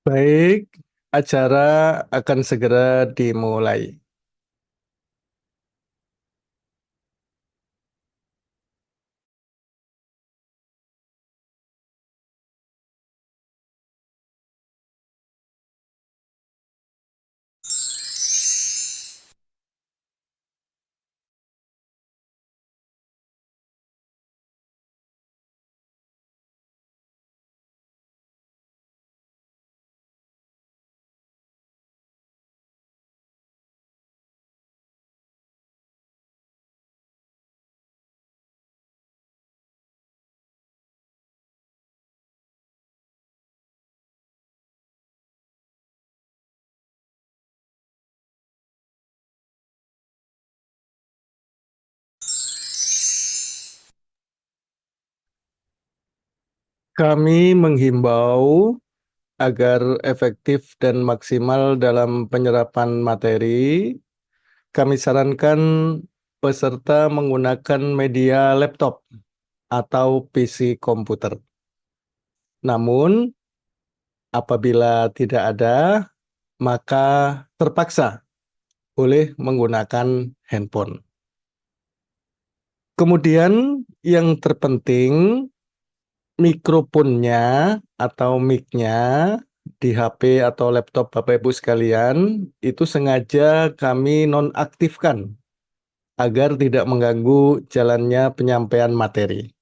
Baik, acara akan segera dimulai. Kami menghimbau agar efektif dan maksimal dalam penyerapan materi. Kami sarankan peserta menggunakan media laptop atau PC komputer. Namun, apabila tidak ada, maka terpaksa boleh menggunakan handphone. Kemudian, yang terpenting, mikrofonnya atau mic-nya di HP atau laptop Bapak Ibu sekalian itu sengaja kami nonaktifkan agar tidak mengganggu jalannya penyampaian materi.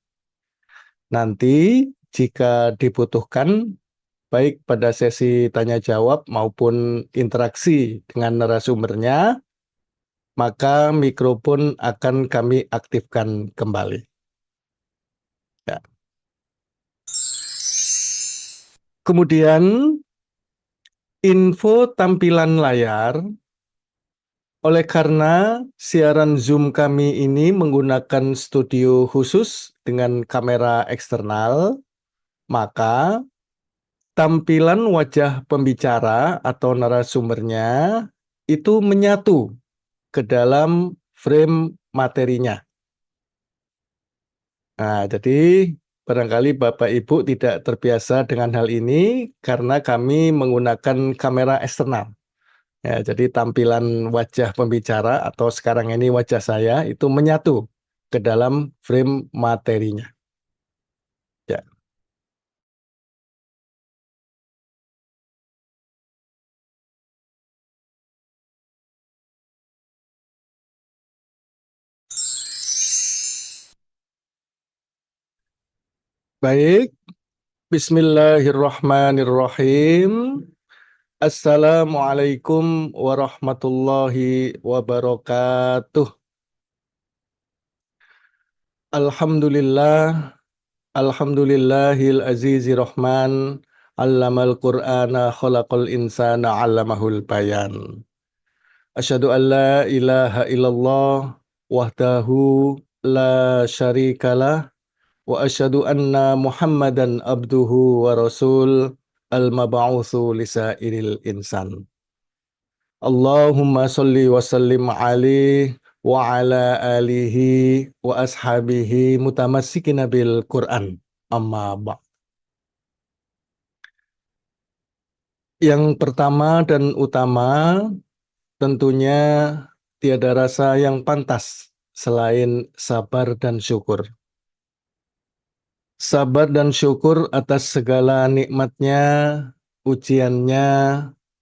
Nanti jika dibutuhkan baik pada sesi tanya jawab maupun interaksi dengan narasumbernya, maka mikrofon akan kami aktifkan kembali. Ya. Kemudian info tampilan layar. Oleh karena siaran Zoom kami ini menggunakan studio khusus dengan kamera eksternal, maka tampilan wajah pembicara atau narasumbernya itu menyatu ke dalam frame materinya. Nah, jadi barangkali Bapak Ibu tidak terbiasa dengan hal ini karena kami menggunakan kamera eksternal. Ya, jadi tampilan wajah pembicara atau sekarang ini wajah saya itu menyatu ke dalam frame materinya. Ya. Baik, Bismillahirrahmanirrahim. Assalamualaikum warahmatullahi wabarakatuh. Alhamdulillah, alhamdulillahil azizi rahman, allamal qur'ana khalaqal insana 'allamahul bayan. Asyhadu an la ilaha illallah wahdahu la syarikalah wa asyhadu anna Muhammadan abduhu wa rasul al-mab'utsu lisairil insan. Allahumma sholli wa sallim alaihi wa ala alihi wa ashabihi mutamassikina bil Qur'an. Amma ba'd. Yang pertama dan utama tentunya tiada rasa yang pantas selain sabar dan syukur. Sabar dan syukur atas segala nikmatnya, ujiannya,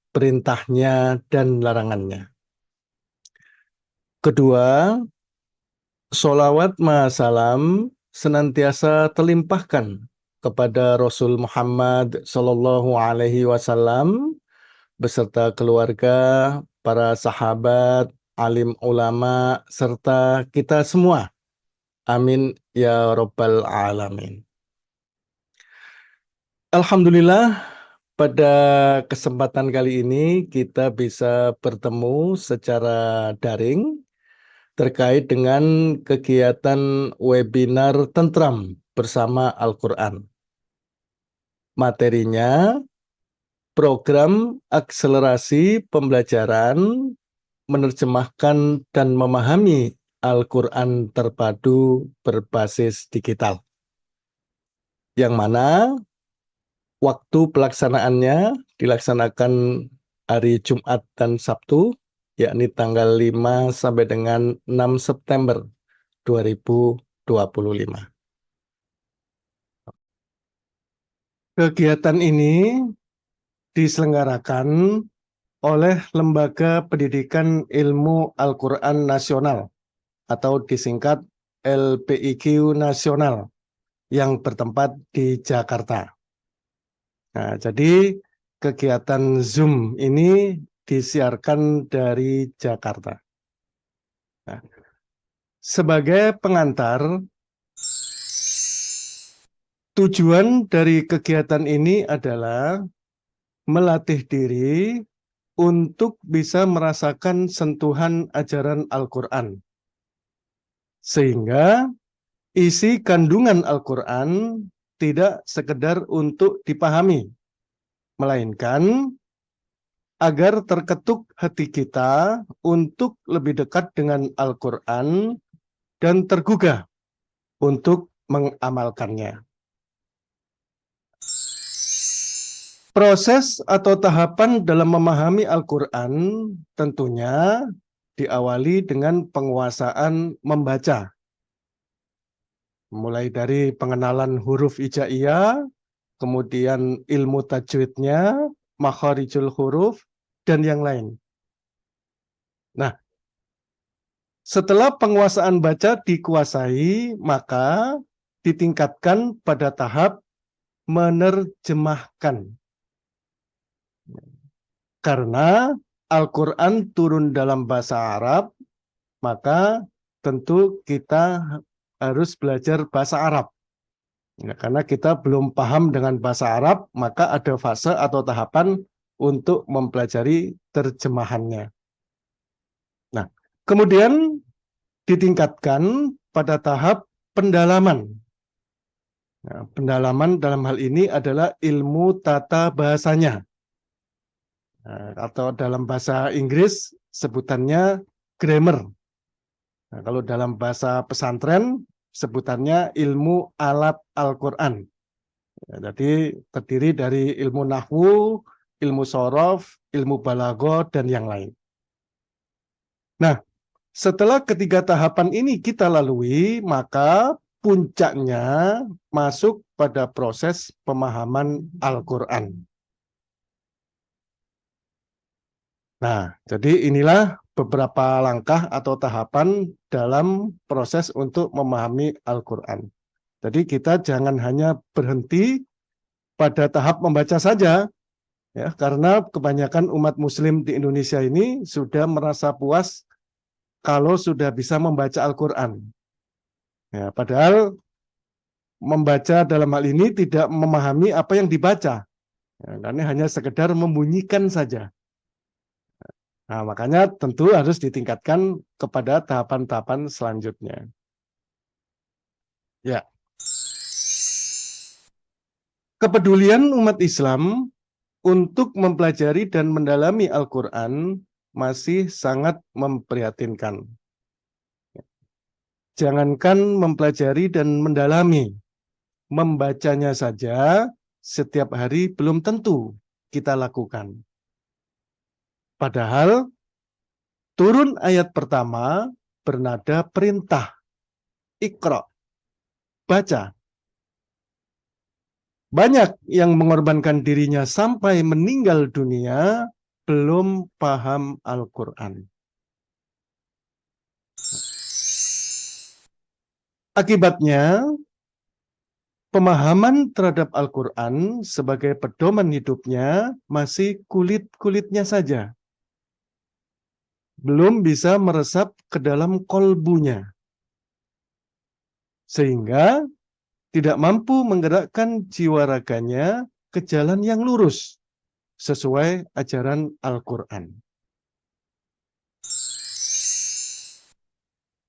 perintahnya, dan larangannya. Kedua, sholawat salam senantiasa terlimpahkan kepada Rasul Muhammad Sallallahu Alaihi Wasallam beserta keluarga, para sahabat, alim ulama, serta kita semua. Amin ya Rabbal Alamin. Alhamdulillah, pada kesempatan kali ini kita bisa bertemu secara daring terkait dengan kegiatan webinar Tentram bersama Al-Quran. Materinya, program akselerasi pembelajaran menerjemahkan dan memahami Al-Quran terpadu berbasis digital. Yang mana Waktu pelaksanaannya dilaksanakan hari Jumat dan Sabtu, yakni tanggal 5 sampai dengan 6 September 2025. Kegiatan ini diselenggarakan oleh Lembaga Pendidikan Ilmu Al-Quran Nasional atau disingkat LPIQ Nasional yang bertempat di Jakarta. Nah, jadi kegiatan Zoom ini disiarkan dari Jakarta. Nah, sebagai pengantar, tujuan dari kegiatan ini adalah melatih diri untuk bisa merasakan sentuhan ajaran Al-Quran. Sehingga isi kandungan Al-Quran tidak sekedar untuk dipahami, melainkan agar terketuk hati kita untuk lebih dekat dengan Al-Quran dan tergugah untuk mengamalkannya. Proses atau tahapan dalam memahami Al-Quran tentunya diawali dengan penguasaan membaca. Mulai dari pengenalan huruf hijaiyah, kemudian ilmu tajwidnya, makharijul huruf, dan yang lain. Nah, setelah penguasaan baca dikuasai, maka ditingkatkan pada tahap menerjemahkan. Karena Al-Quran turun dalam bahasa Arab, maka tentu kita harus belajar bahasa Arab. Ya, karena kita belum paham dengan bahasa Arab, maka ada fase atau tahapan untuk mempelajari terjemahannya. Nah, kemudian ditingkatkan pada tahap pendalaman. Nah, pendalaman dalam hal ini adalah ilmu tata bahasanya. Nah, atau dalam bahasa Inggris sebutannya grammar. Nah, kalau dalam bahasa pesantren sebutannya ilmu alat Al-Quran. Ya, jadi terdiri dari ilmu nahwu, ilmu sorof, ilmu balaghah, dan yang lain. Nah, setelah ketiga tahapan ini kita lalui, maka puncaknya masuk pada proses pemahaman Al-Quran. Nah, jadi inilah beberapa langkah atau tahapan dalam proses untuk memahami Al-Quran. Jadi kita jangan hanya berhenti pada tahap membaca saja, ya, karena kebanyakan umat Muslim di Indonesia ini sudah merasa puas kalau sudah bisa membaca Al-Quran. Ya, padahal membaca dalam hal ini tidak memahami apa yang dibaca, ya, karena hanya sekedar membunyikan saja. Nah, makanya tentu harus ditingkatkan kepada tahapan-tahapan selanjutnya. Ya. Kepedulian umat Islam untuk mempelajari dan mendalami Al-Quran masih sangat memprihatinkan. Jangankan mempelajari dan mendalami, membacanya saja setiap hari belum tentu kita lakukan. Padahal turun ayat pertama bernada perintah, Iqra, baca. Banyak yang mengorbankan dirinya sampai meninggal dunia belum paham Al-Quran. Akibatnya, pemahaman terhadap Al-Quran sebagai pedoman hidupnya masih kulit-kulitnya saja. Belum bisa meresap ke dalam kolbunya. Sehingga tidak mampu menggerakkan jiwa raganya ke jalan yang lurus sesuai ajaran Al-Quran.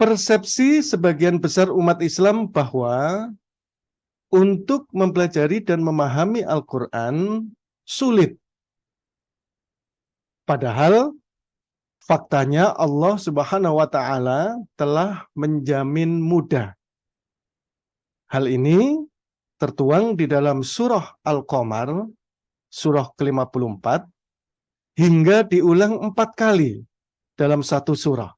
Persepsi sebagian besar umat Islam bahwa untuk mempelajari dan memahami Al-Quran sulit. Padahal faktanya Allah Subhanahu wa Ta'ala telah menjamin mudah. Hal ini tertuang di dalam surah Al-Qamar, surah ke-54, hingga diulang 4 kali dalam satu surah,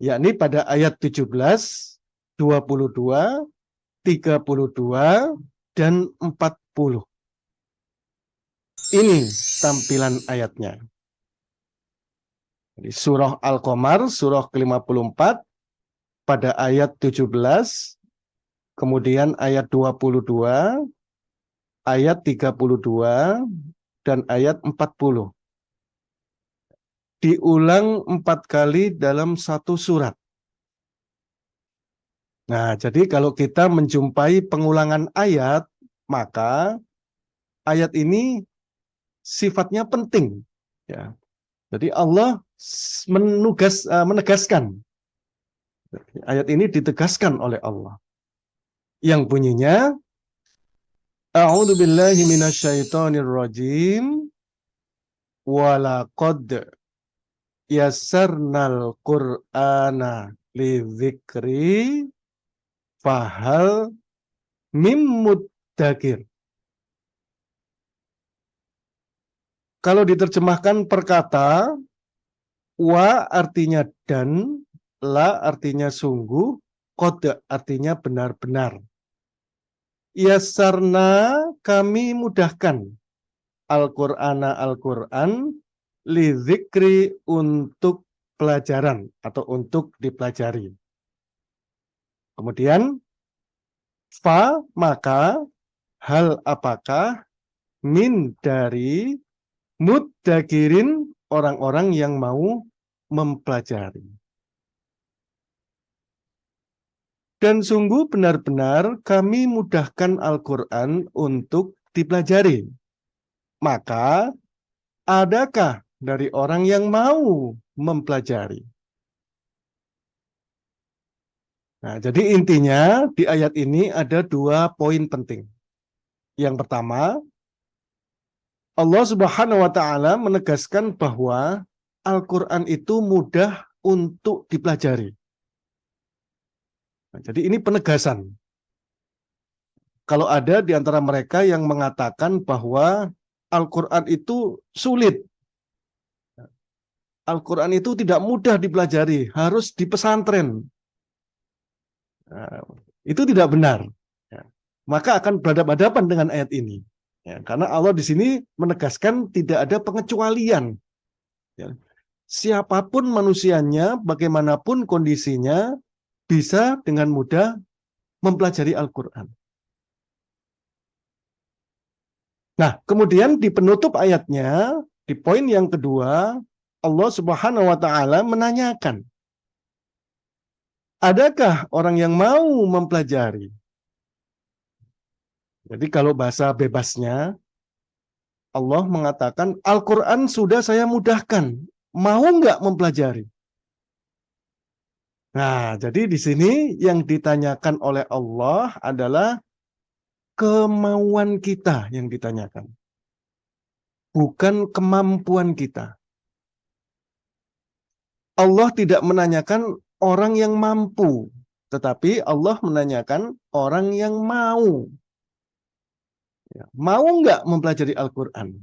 yakni pada ayat 17, 22, 32, dan 40. Ini tampilan ayatnya. Jadi surah Al-Qamar, surah ke-54, pada ayat 17, kemudian ayat 22, ayat 32, dan ayat 40. Diulang 4 kali dalam satu surat. Nah, jadi kalau kita menjumpai pengulangan ayat, maka ayat ini sifatnya penting. Ya. Jadi Allah menegaskan. Ayat ini ditegaskan oleh Allah. Yang bunyinya, A'udzu billahi minasyaitonir rajim. Walaqad yassarnal Qur'ana lidzikri fahal mim muddakir. Kalau diterjemahkan perkata, wa artinya dan, la artinya sungguh, qad artinya benar-benar. Yassarna, kami mudahkan Al-Qur'ana Al-Qur'an lidzikri, untuk pelajaran atau untuk dipelajari. Kemudian fa, maka, hal apakah, min dari, muddakirin, orang-orang yang mau mempelajari. Dan sungguh benar-benar kami mudahkan Al-Quran untuk dipelajari. Maka adakah dari orang yang mau mempelajari? Nah, jadi intinya di ayat ini ada 2 poin penting. Yang pertama, Allah Subhanahu wa Ta'ala menegaskan bahwa Al-Quran itu mudah untuk dipelajari. Nah, jadi ini penegasan. Kalau ada di antara mereka yang mengatakan bahwa Al-Quran itu sulit, Al-Quran itu tidak mudah dipelajari, harus di pesantren. Nah, itu tidak benar. Ya. Maka akan berhadapan-hadapan dengan ayat ini. Ya, karena Allah di sini menegaskan tidak ada pengecualian. Ya. Siapapun manusianya, bagaimanapun kondisinya, bisa dengan mudah mempelajari Al-Quran. Nah, kemudian di penutup ayatnya, di poin yang kedua, Allah Subhanahu wa Ta'ala menanyakan, adakah orang yang mau mempelajari? Jadi kalau bahasa bebasnya, Allah mengatakan, Al-Quran sudah saya mudahkan, mau nggak mempelajari? Nah, jadi di sini yang ditanyakan oleh Allah adalah kemauan kita yang ditanyakan, bukan kemampuan kita. Allah tidak menanyakan orang yang mampu, tetapi Allah menanyakan orang yang mau. Mau nggak mempelajari Al-Quran?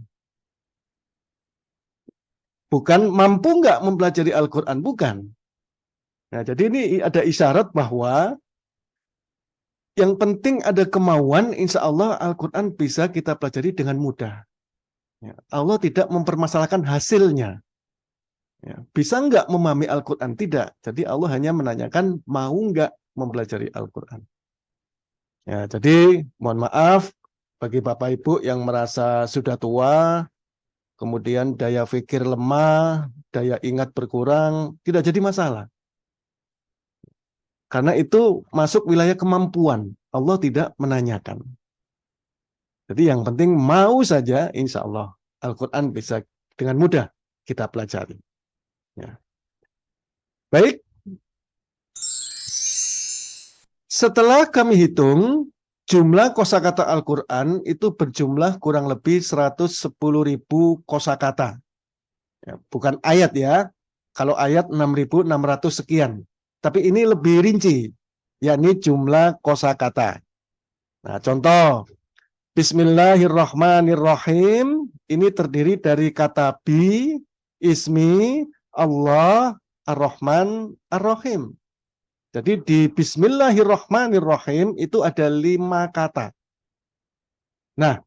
Bukan mampu nggak mempelajari Al-Quran, bukan. Nah, jadi ini ada isyarat bahwa yang penting ada kemauan, insya Allah Al-Quran bisa kita pelajari dengan mudah. Allah tidak mempermasalahkan hasilnya. Ya, bisa nggak memahami Al-Quran? Tidak. Jadi Allah hanya menanyakan mau nggak mempelajari Al-Quran. Ya, jadi mohon maaf bagi Bapak Ibu yang merasa sudah tua, kemudian daya pikir lemah, daya ingat berkurang, tidak jadi masalah. Karena itu masuk wilayah kemampuan. Allah tidak menanyakan. Jadi yang penting mau saja, insya Allah Al-Quran bisa dengan mudah kita pelajari. Ya. Baik, setelah kami hitung, jumlah kosakata Al-Quran itu berjumlah kurang lebih 110.000 kosakata. Ya, bukan ayat ya, kalau ayat 6.600 sekian. Tapi ini lebih rinci, yakni jumlah kosakata. Nah, contoh, Bismillahirrahmanirrahim, ini terdiri dari kata bi, ismi, Allah, Ar-Rahman, Ar-Rahim. Jadi di Bismillahirrahmanirrahim itu ada 5 kata. Nah,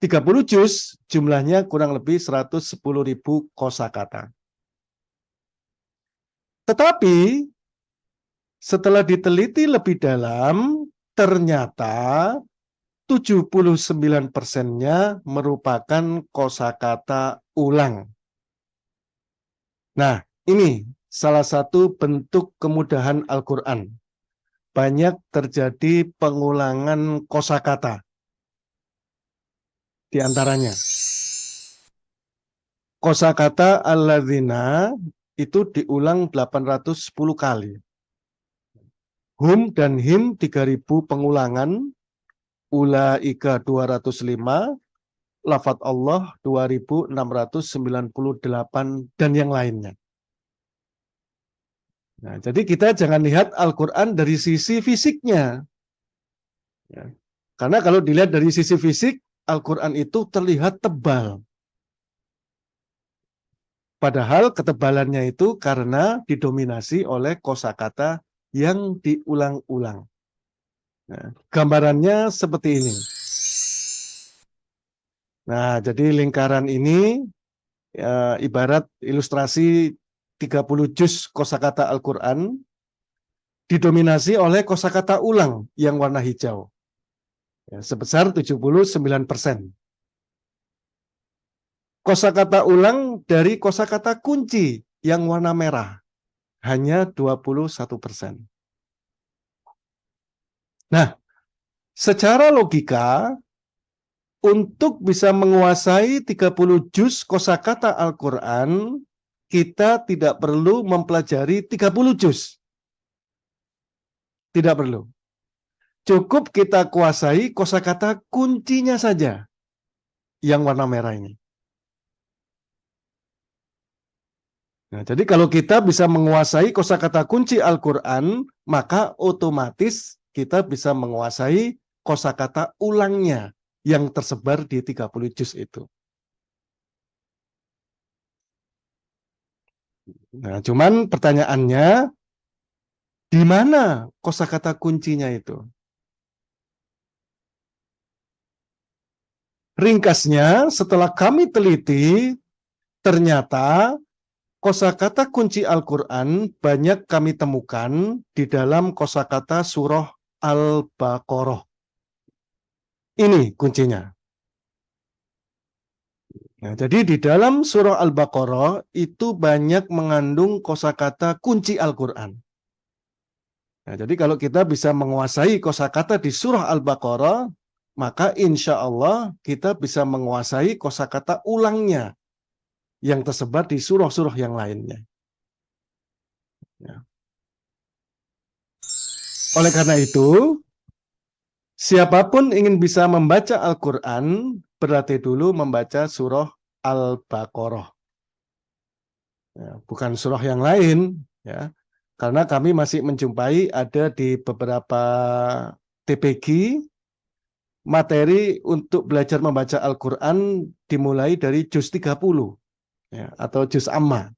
30 juz jumlahnya kurang lebih 110.000 kosakata. Tetapi setelah diteliti lebih dalam, ternyata 79%-nya merupakan kosakata ulang. Nah, ini salah satu bentuk kemudahan Al-Quran. Banyak terjadi pengulangan kosakata. Di antaranya, kosakata alladzina itu diulang 810 kali. Hum dan him 3000 pengulangan, ulaika 205, lafadz Allah 2698 dan yang lainnya. Nah, jadi kita jangan lihat Al-Quran dari sisi fisiknya. Ya. Karena kalau dilihat dari sisi fisik, Al-Quran itu terlihat tebal. Padahal ketebalannya itu karena didominasi oleh kosakata yang diulang-ulang. Nah, gambarannya seperti ini. Nah, jadi lingkaran ini ibarat ilustrasi 30 juz kosakata Al-Quran didominasi oleh kosakata ulang yang warna hijau. Ya, sebesar 79%. Kosakata ulang dari kosakata kunci yang warna merah hanya 21%. Nah, secara logika, untuk bisa menguasai 30 juz kosakata Al-Quran, kita tidak perlu mempelajari 30 juz. Tidak perlu. Cukup kita kuasai kosakata kuncinya saja yang warna merah ini. Nah, jadi kalau kita bisa menguasai kosakata kunci Al-Quran, maka otomatis kita bisa menguasai kosakata ulangnya yang tersebar di 30 juz itu. Nah, cuman pertanyaannya, di mana kosakata kuncinya itu? Ringkasnya, setelah kami teliti, ternyata kosakata kunci Al-Quran banyak kami temukan di dalam kosakata surah Al-Baqarah. Ini kuncinya. Nah, jadi di dalam surah Al-Baqarah itu banyak mengandung kosakata kunci Al-Quran. Nah, jadi kalau kita bisa menguasai kosakata di surah Al-Baqarah, maka insya Allah kita bisa menguasai kosakata ulangnya yang tersebar di surah-surah yang lainnya. Ya. Oleh karena itu, siapapun ingin bisa membaca Al-Quran, berarti dulu membaca surah Al-Baqarah. Ya, bukan surah yang lain, ya. Karena kami masih menjumpai ada di beberapa TPG materi untuk belajar membaca Al-Quran dimulai dari juz 30 ya, atau juz amma.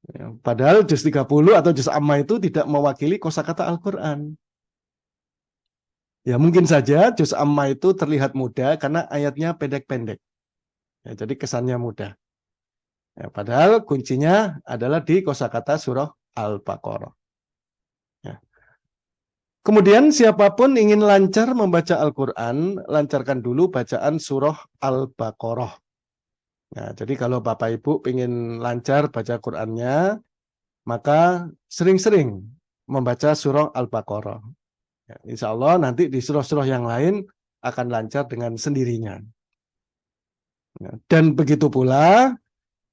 Ya, padahal juz 30 atau juz amma itu tidak mewakili kosakata Al-Quran. Ya mungkin saja juz amma itu terlihat mudah karena ayatnya pendek-pendek. Ya, jadi kesannya mudah. Ya, padahal kuncinya adalah di kosakata surah Al-Baqarah. Ya. Kemudian siapapun ingin lancar membaca Al-Quran, lancarkan dulu bacaan surah Al-Baqarah. Nah, jadi kalau Bapak Ibu ingin lancar baca Qurannya, maka sering-sering membaca surah Al-Baqarah. Ya, insya Allah nanti di surah-surah yang lain akan lancar dengan sendirinya. Ya, dan begitu pula,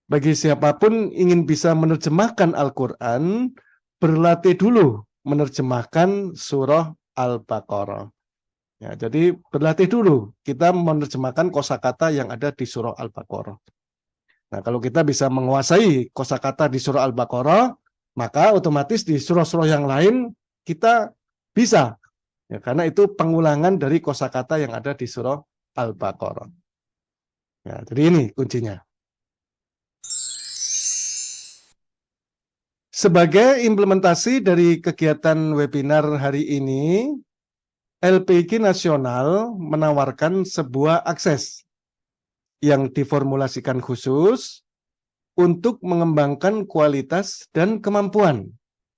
bagi siapapun ingin bisa menerjemahkan Al-Quran, berlatih dulu menerjemahkan surah Al-Baqarah. Ya, jadi berlatih dulu kita menerjemahkan kosakata yang ada di surah Al-Baqarah. Nah, kalau kita bisa menguasai kosakata di surah Al-Baqarah, maka otomatis di surah-surah yang lain kita bisa Ya, karena itu pengulangan dari kosakata yang ada di surah Al-Baqarah. Ya, jadi ini kuncinya. Sebagai implementasi dari kegiatan webinar hari ini, LPG Nasional menawarkan sebuah akses yang diformulasikan khusus untuk mengembangkan kualitas dan kemampuan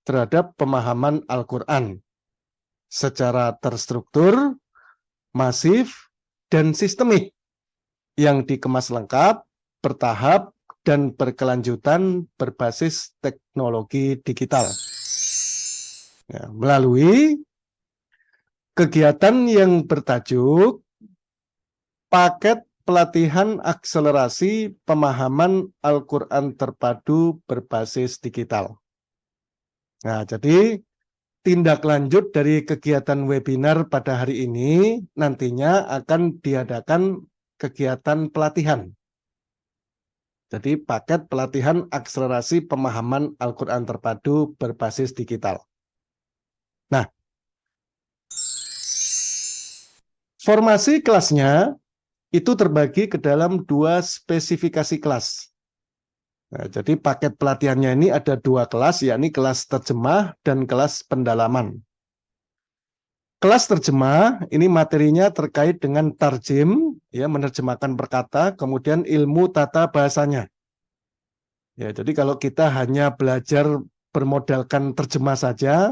terhadap pemahaman Al-Quran secara terstruktur, masif, dan sistemik yang dikemas lengkap, bertahap, dan berkelanjutan berbasis teknologi digital. Ya, melalui kegiatan yang bertajuk Paket Pelatihan Akselerasi Pemahaman Al-Quran Terpadu Berbasis Digital. Nah, jadi tindak lanjut dari kegiatan webinar pada hari ini nantinya akan diadakan kegiatan pelatihan. Jadi paket pelatihan akselerasi pemahaman Al-Quran terpadu berbasis digital. Nah, formasi kelasnya itu terbagi ke dalam 2 spesifikasi kelas. Nah, jadi paket pelatihannya ini ada 2 kelas, yakni kelas terjemah dan kelas pendalaman. Kelas terjemah ini materinya terkait dengan tarjim, ya, menerjemahkan perkata, kemudian ilmu tata bahasanya. Ya, jadi kalau kita hanya belajar bermodalkan terjemah saja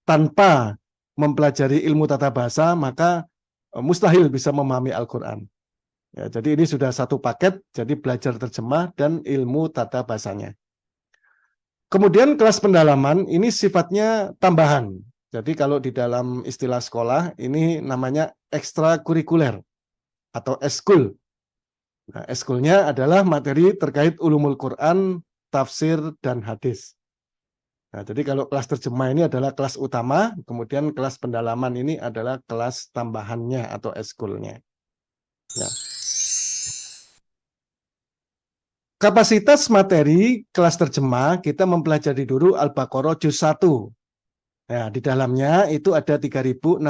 tanpa mempelajari ilmu tata bahasa, maka mustahil bisa memahami Al-Quran. Ya, jadi ini sudah satu paket, jadi belajar terjemah dan ilmu tata bahasanya. Kemudian kelas pendalaman ini sifatnya tambahan. Jadi kalau di dalam istilah sekolah ini namanya ekstrakurikuler atau eskul. Nah, eskulnya adalah materi terkait ulumul Quran, tafsir, dan hadis. Nah, jadi kalau kelas terjemah ini adalah kelas utama, kemudian kelas pendalaman ini adalah kelas tambahannya atau eskulnya. Ya. Kapasitas materi kelas terjemah kita mempelajari dulu Al-Baqarah juz 1. Nah, di dalamnya itu ada 3.624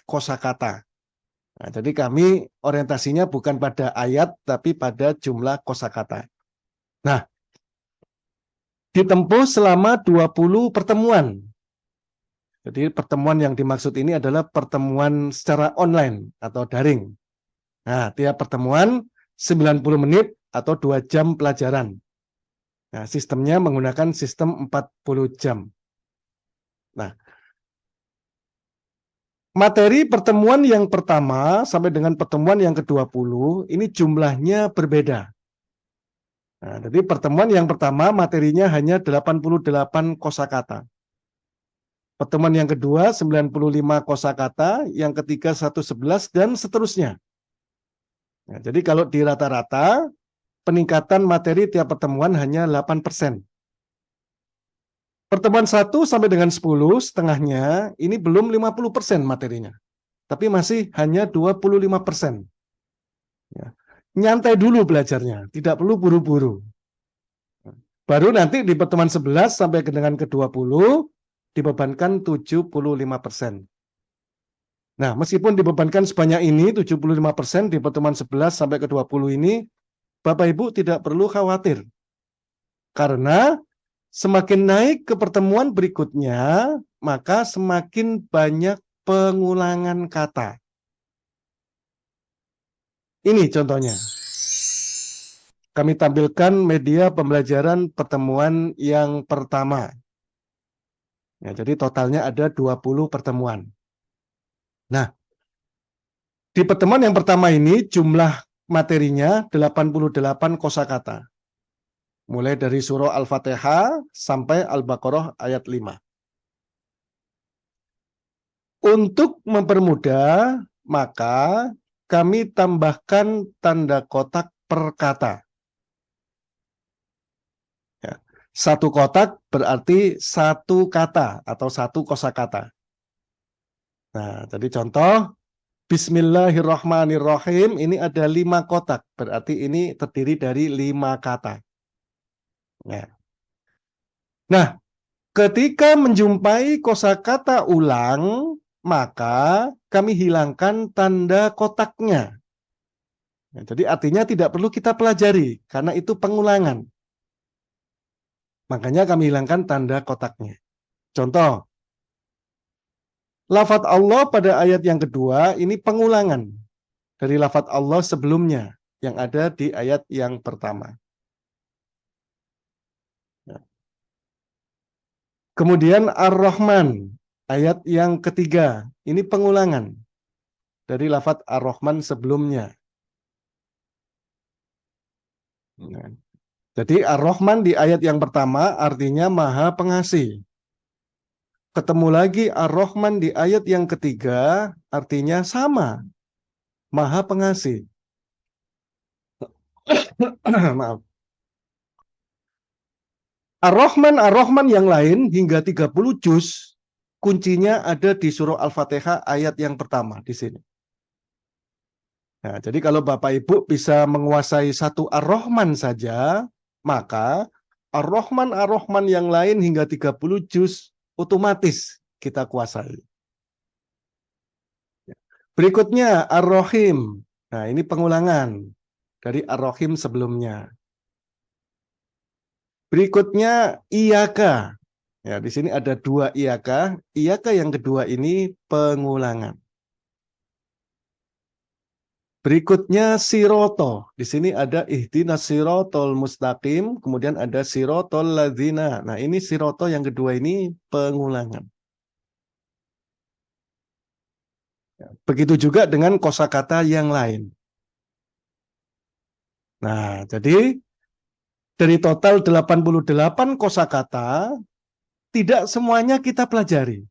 kosakata. Nah, jadi kami orientasinya bukan pada ayat, tapi pada jumlah kosakata. Nah, ditempuh selama 20 pertemuan. Jadi pertemuan yang dimaksud ini adalah pertemuan secara online atau daring. Nah, tiap pertemuan 90 menit atau 2 jam pelajaran. Nah, sistemnya menggunakan sistem 40 jam. Nah, materi pertemuan yang pertama sampai dengan pertemuan yang ke-20 ini jumlahnya berbeda. Nah, jadi pertemuan yang pertama materinya hanya 88 kosakata. Pertemuan yang kedua 95 kosakata, yang ketiga 111 dan seterusnya. Nah, jadi kalau di rata-rata peningkatan materi tiap pertemuan hanya 8%. Pertemuan 1 sampai dengan 10 setengahnya ini belum 50% materinya, tapi masih hanya 25%. Ya. Nyantai dulu belajarnya, tidak perlu buru-buru. Baru nanti di pertemuan 11 sampai dengan ke-20 dibebankan 75%. Nah, meskipun dibebankan sebanyak ini 75% di pertemuan 11 sampai ke-20 ini, Bapak Ibu tidak perlu khawatir. Karena semakin naik ke pertemuan berikutnya, maka semakin banyak pengulangan kata. Ini contohnya. Kami tampilkan media pembelajaran pertemuan yang pertama. Ya, jadi totalnya ada 20 pertemuan. Nah, di pertemuan yang pertama ini jumlah materinya 88 kosakata. Mulai dari surah Al-Fatihah sampai Al-Baqarah ayat 5. Untuk mempermudah, maka kami tambahkan tanda kotak per kata. Ya. Satu kotak berarti satu kata atau satu kosakata. Nah, jadi contoh, Bismillahirrahmanirrahim, ini ada 5 kotak, berarti ini terdiri dari 5 kata. Nah, Ketika menjumpai kosakata ulang, maka kami hilangkan tanda kotaknya. Ya, jadi artinya tidak perlu kita pelajari, karena itu pengulangan. Makanya kami hilangkan tanda kotaknya. Contoh, lafadz Allah pada ayat yang kedua ini pengulangan dari lafadz Allah sebelumnya yang ada di ayat yang pertama. Kemudian Ar-Rahman, ayat yang ketiga, ini pengulangan dari lafadz Ar-Rahman sebelumnya. Jadi Ar-Rahman di ayat yang pertama artinya Maha Pengasih. Ketemu lagi Ar-Rahman di ayat yang ketiga artinya sama, Maha Pengasih. Maaf. Ar-Rahman yang lain hingga 30 juz, kuncinya ada di surah Al-Fatihah ayat yang pertama di sini. Nah, jadi kalau Bapak Ibu bisa menguasai satu Ar-Rahman saja, maka Ar-Rahman yang lain hingga 30 juz otomatis kita kuasai. Berikutnya Ar-Rahim. Nah, ini pengulangan dari Ar-Rahim sebelumnya. Berikutnya Iyaka. Ya, di sini ada dua Iyaka. Iyaka yang kedua ini pengulangan. Berikutnya Siroto. Di sini ada ihdinas sirotol mustaqim, kemudian ada sirotol ladzina. Nah, ini Siroto yang kedua ini pengulangan. Begitu juga dengan kosakata yang lain. Nah, jadi dari total 88 kosakata, tidak semuanya kita pelajari.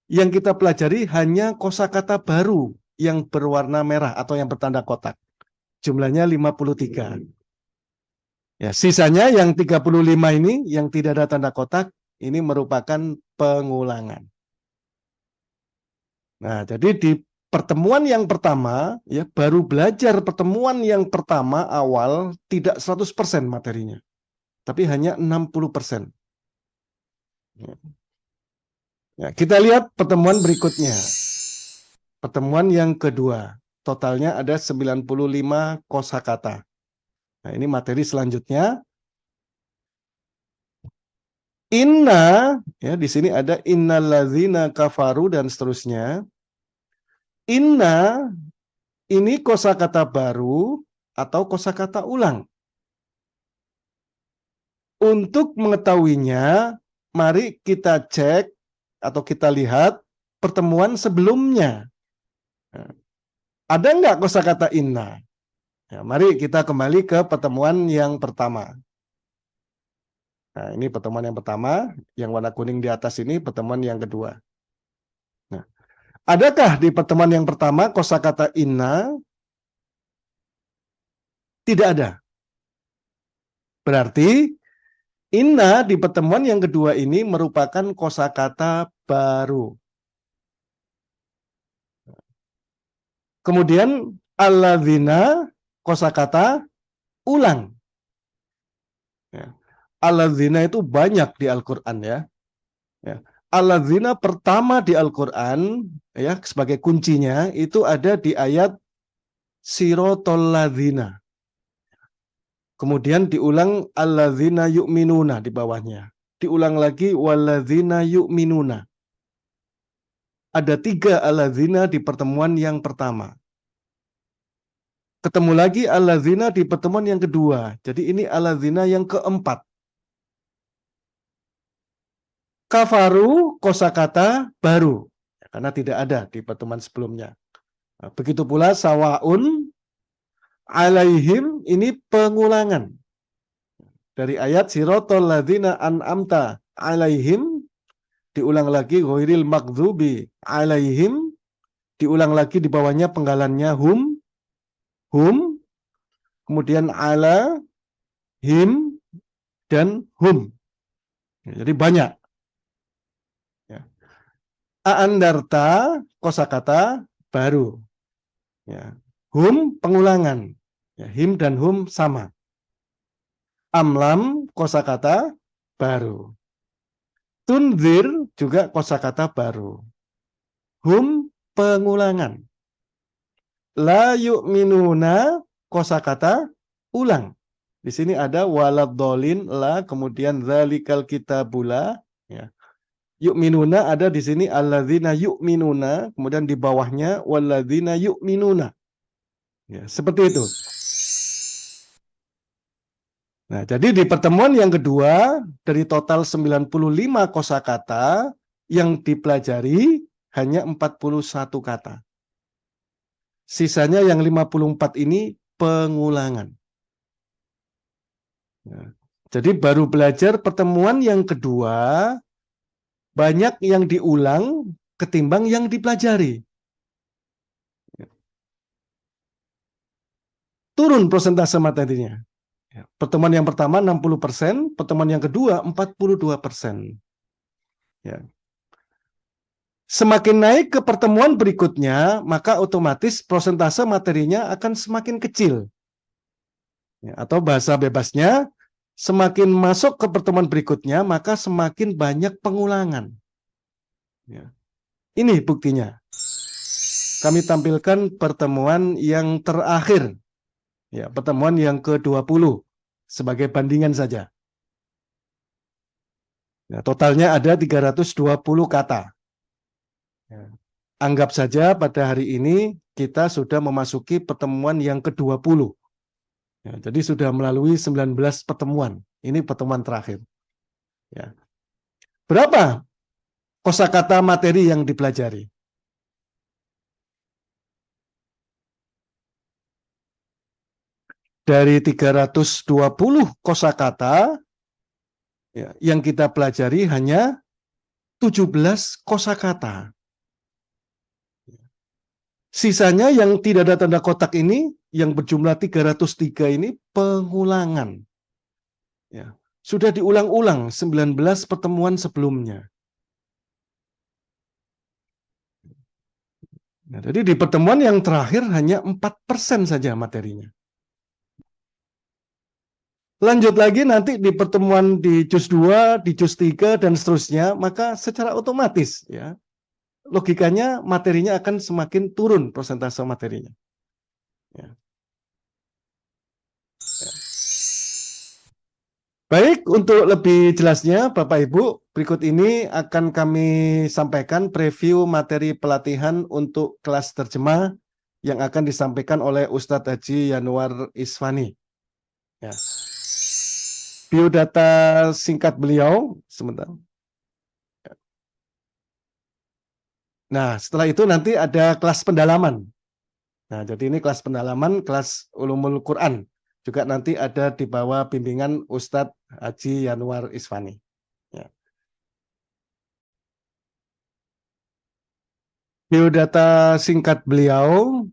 Yang kita pelajari hanya kosakata baru yang berwarna merah atau yang bertanda kotak. Jumlahnya 53. Ya, sisanya yang 35 ini yang tidak ada tanda kotak, ini merupakan pengulangan. Nah, jadi di pertemuan yang pertama, ya baru belajar pertemuan yang pertama awal tidak 100% materinya, tapi hanya 60%. Ya, kita lihat pertemuan berikutnya. Pertemuan yang kedua, totalnya ada 95 kosakata. Nah, ini materi selanjutnya. Inna, ya di sini ada innalladzina kafaru dan seterusnya. Inna ini kosakata baru atau kosakata ulang. Untuk mengetahuinya, mari kita cek atau kita lihat pertemuan sebelumnya. Ada nggak kosakata inna? Ya, mari kita kembali ke pertemuan yang pertama. Nah, ini pertemuan yang pertama, yang warna kuning di atas ini pertemuan yang kedua. Nah, adakah di pertemuan yang pertama kosakata inna? Tidak ada. Berarti inna di pertemuan yang kedua ini merupakan kosakata baru. Kemudian alladzina kosakata ulang. Ya. Alladzina itu banyak di Al-Quran ya. Ya. Alladzina pertama di Al-Quran ya sebagai kuncinya itu ada di ayat sirotol ladzina. Kemudian diulang alladzina yu'minuna di bawahnya. Diulang lagi walladzina yu'minuna. Ada 3 alladzina di pertemuan yang pertama. Ketemu lagi alladzina di pertemuan yang kedua. Jadi ini alladzina yang keempat. Kafaru kosakata baru. Karena tidak ada di pertemuan sebelumnya. Nah, begitu pula sawaun alaihim ini pengulangan. Dari ayat sirotol ladzina an'amta alaihim. Diulang lagi ghairil maghdubi alaihim. Diulang lagi di bawahnya penggalannya hum. Kemudian ala, him, dan hum. Jadi banyak. Ya. Aandarta kosakata baru. Ya. Hum pengulangan. Ya, him dan hum sama. Amlam kosakata baru. Tunzir juga kosakata baru. Hum pengulangan. La yu'minuna kosakata ulang. Di sini ada waladhdallin la, kemudian dzalikal kitabula, ya. Yu'minuna ada di sini alladzina yu'minuna, kemudian di bawahnya walladzina yu'minuna. Ya, seperti itu. Nah, jadi di pertemuan yang kedua dari total 95 kosakata yang dipelajari hanya 41 kata. Sisanya yang 54 ini pengulangan. Nah, jadi baru belajar pertemuan yang kedua banyak yang diulang ketimbang yang dipelajari. Turun persentase materinya. Pertemuan yang pertama 60%, pertemuan yang kedua 42%. Ya. Semakin naik ke pertemuan berikutnya, maka otomatis persentase materinya akan semakin kecil. Ya, atau bahasa bebasnya, semakin masuk ke pertemuan berikutnya, maka semakin banyak pengulangan. Ya. Ini buktinya. Kami tampilkan pertemuan yang terakhir. Ya, pertemuan yang ke-20 sebagai bandingan saja. Ya, totalnya ada 320 kata. Ya. Anggap saja pada hari ini kita sudah memasuki pertemuan yang ke-20. Ya, jadi sudah melalui 19 pertemuan. Ini pertemuan terakhir. Ya. Berapa kosakata materi yang dipelajari? Dari 320 kosakata, ya, yang kita pelajari hanya 17 kosakata. Sisanya yang tidak ada tanda kotak ini, yang berjumlah 303 ini pengulangan. Ya. Sudah diulang-ulang 19 pertemuan sebelumnya. Nah, jadi di pertemuan yang terakhir hanya 4% saja materinya. Lanjut lagi nanti di pertemuan di juz 2, di juz 3, dan seterusnya, maka secara otomatis, ya, logikanya materinya akan semakin turun persentase materinya. Ya. Baik, untuk lebih jelasnya Bapak Ibu, berikut ini akan kami sampaikan preview materi pelatihan untuk kelas terjemah yang akan disampaikan oleh Ustadz Haji Yanuar Isfani. Ya. Biodata singkat beliau, sebentar. Nah, setelah itu nanti ada kelas pendalaman. Nah, jadi ini kelas pendalaman, kelas Ulumul Quran. Juga nanti ada di bawah bimbingan Ustadz Haji Yanuar Isfani. Ya. Biodata singkat beliau,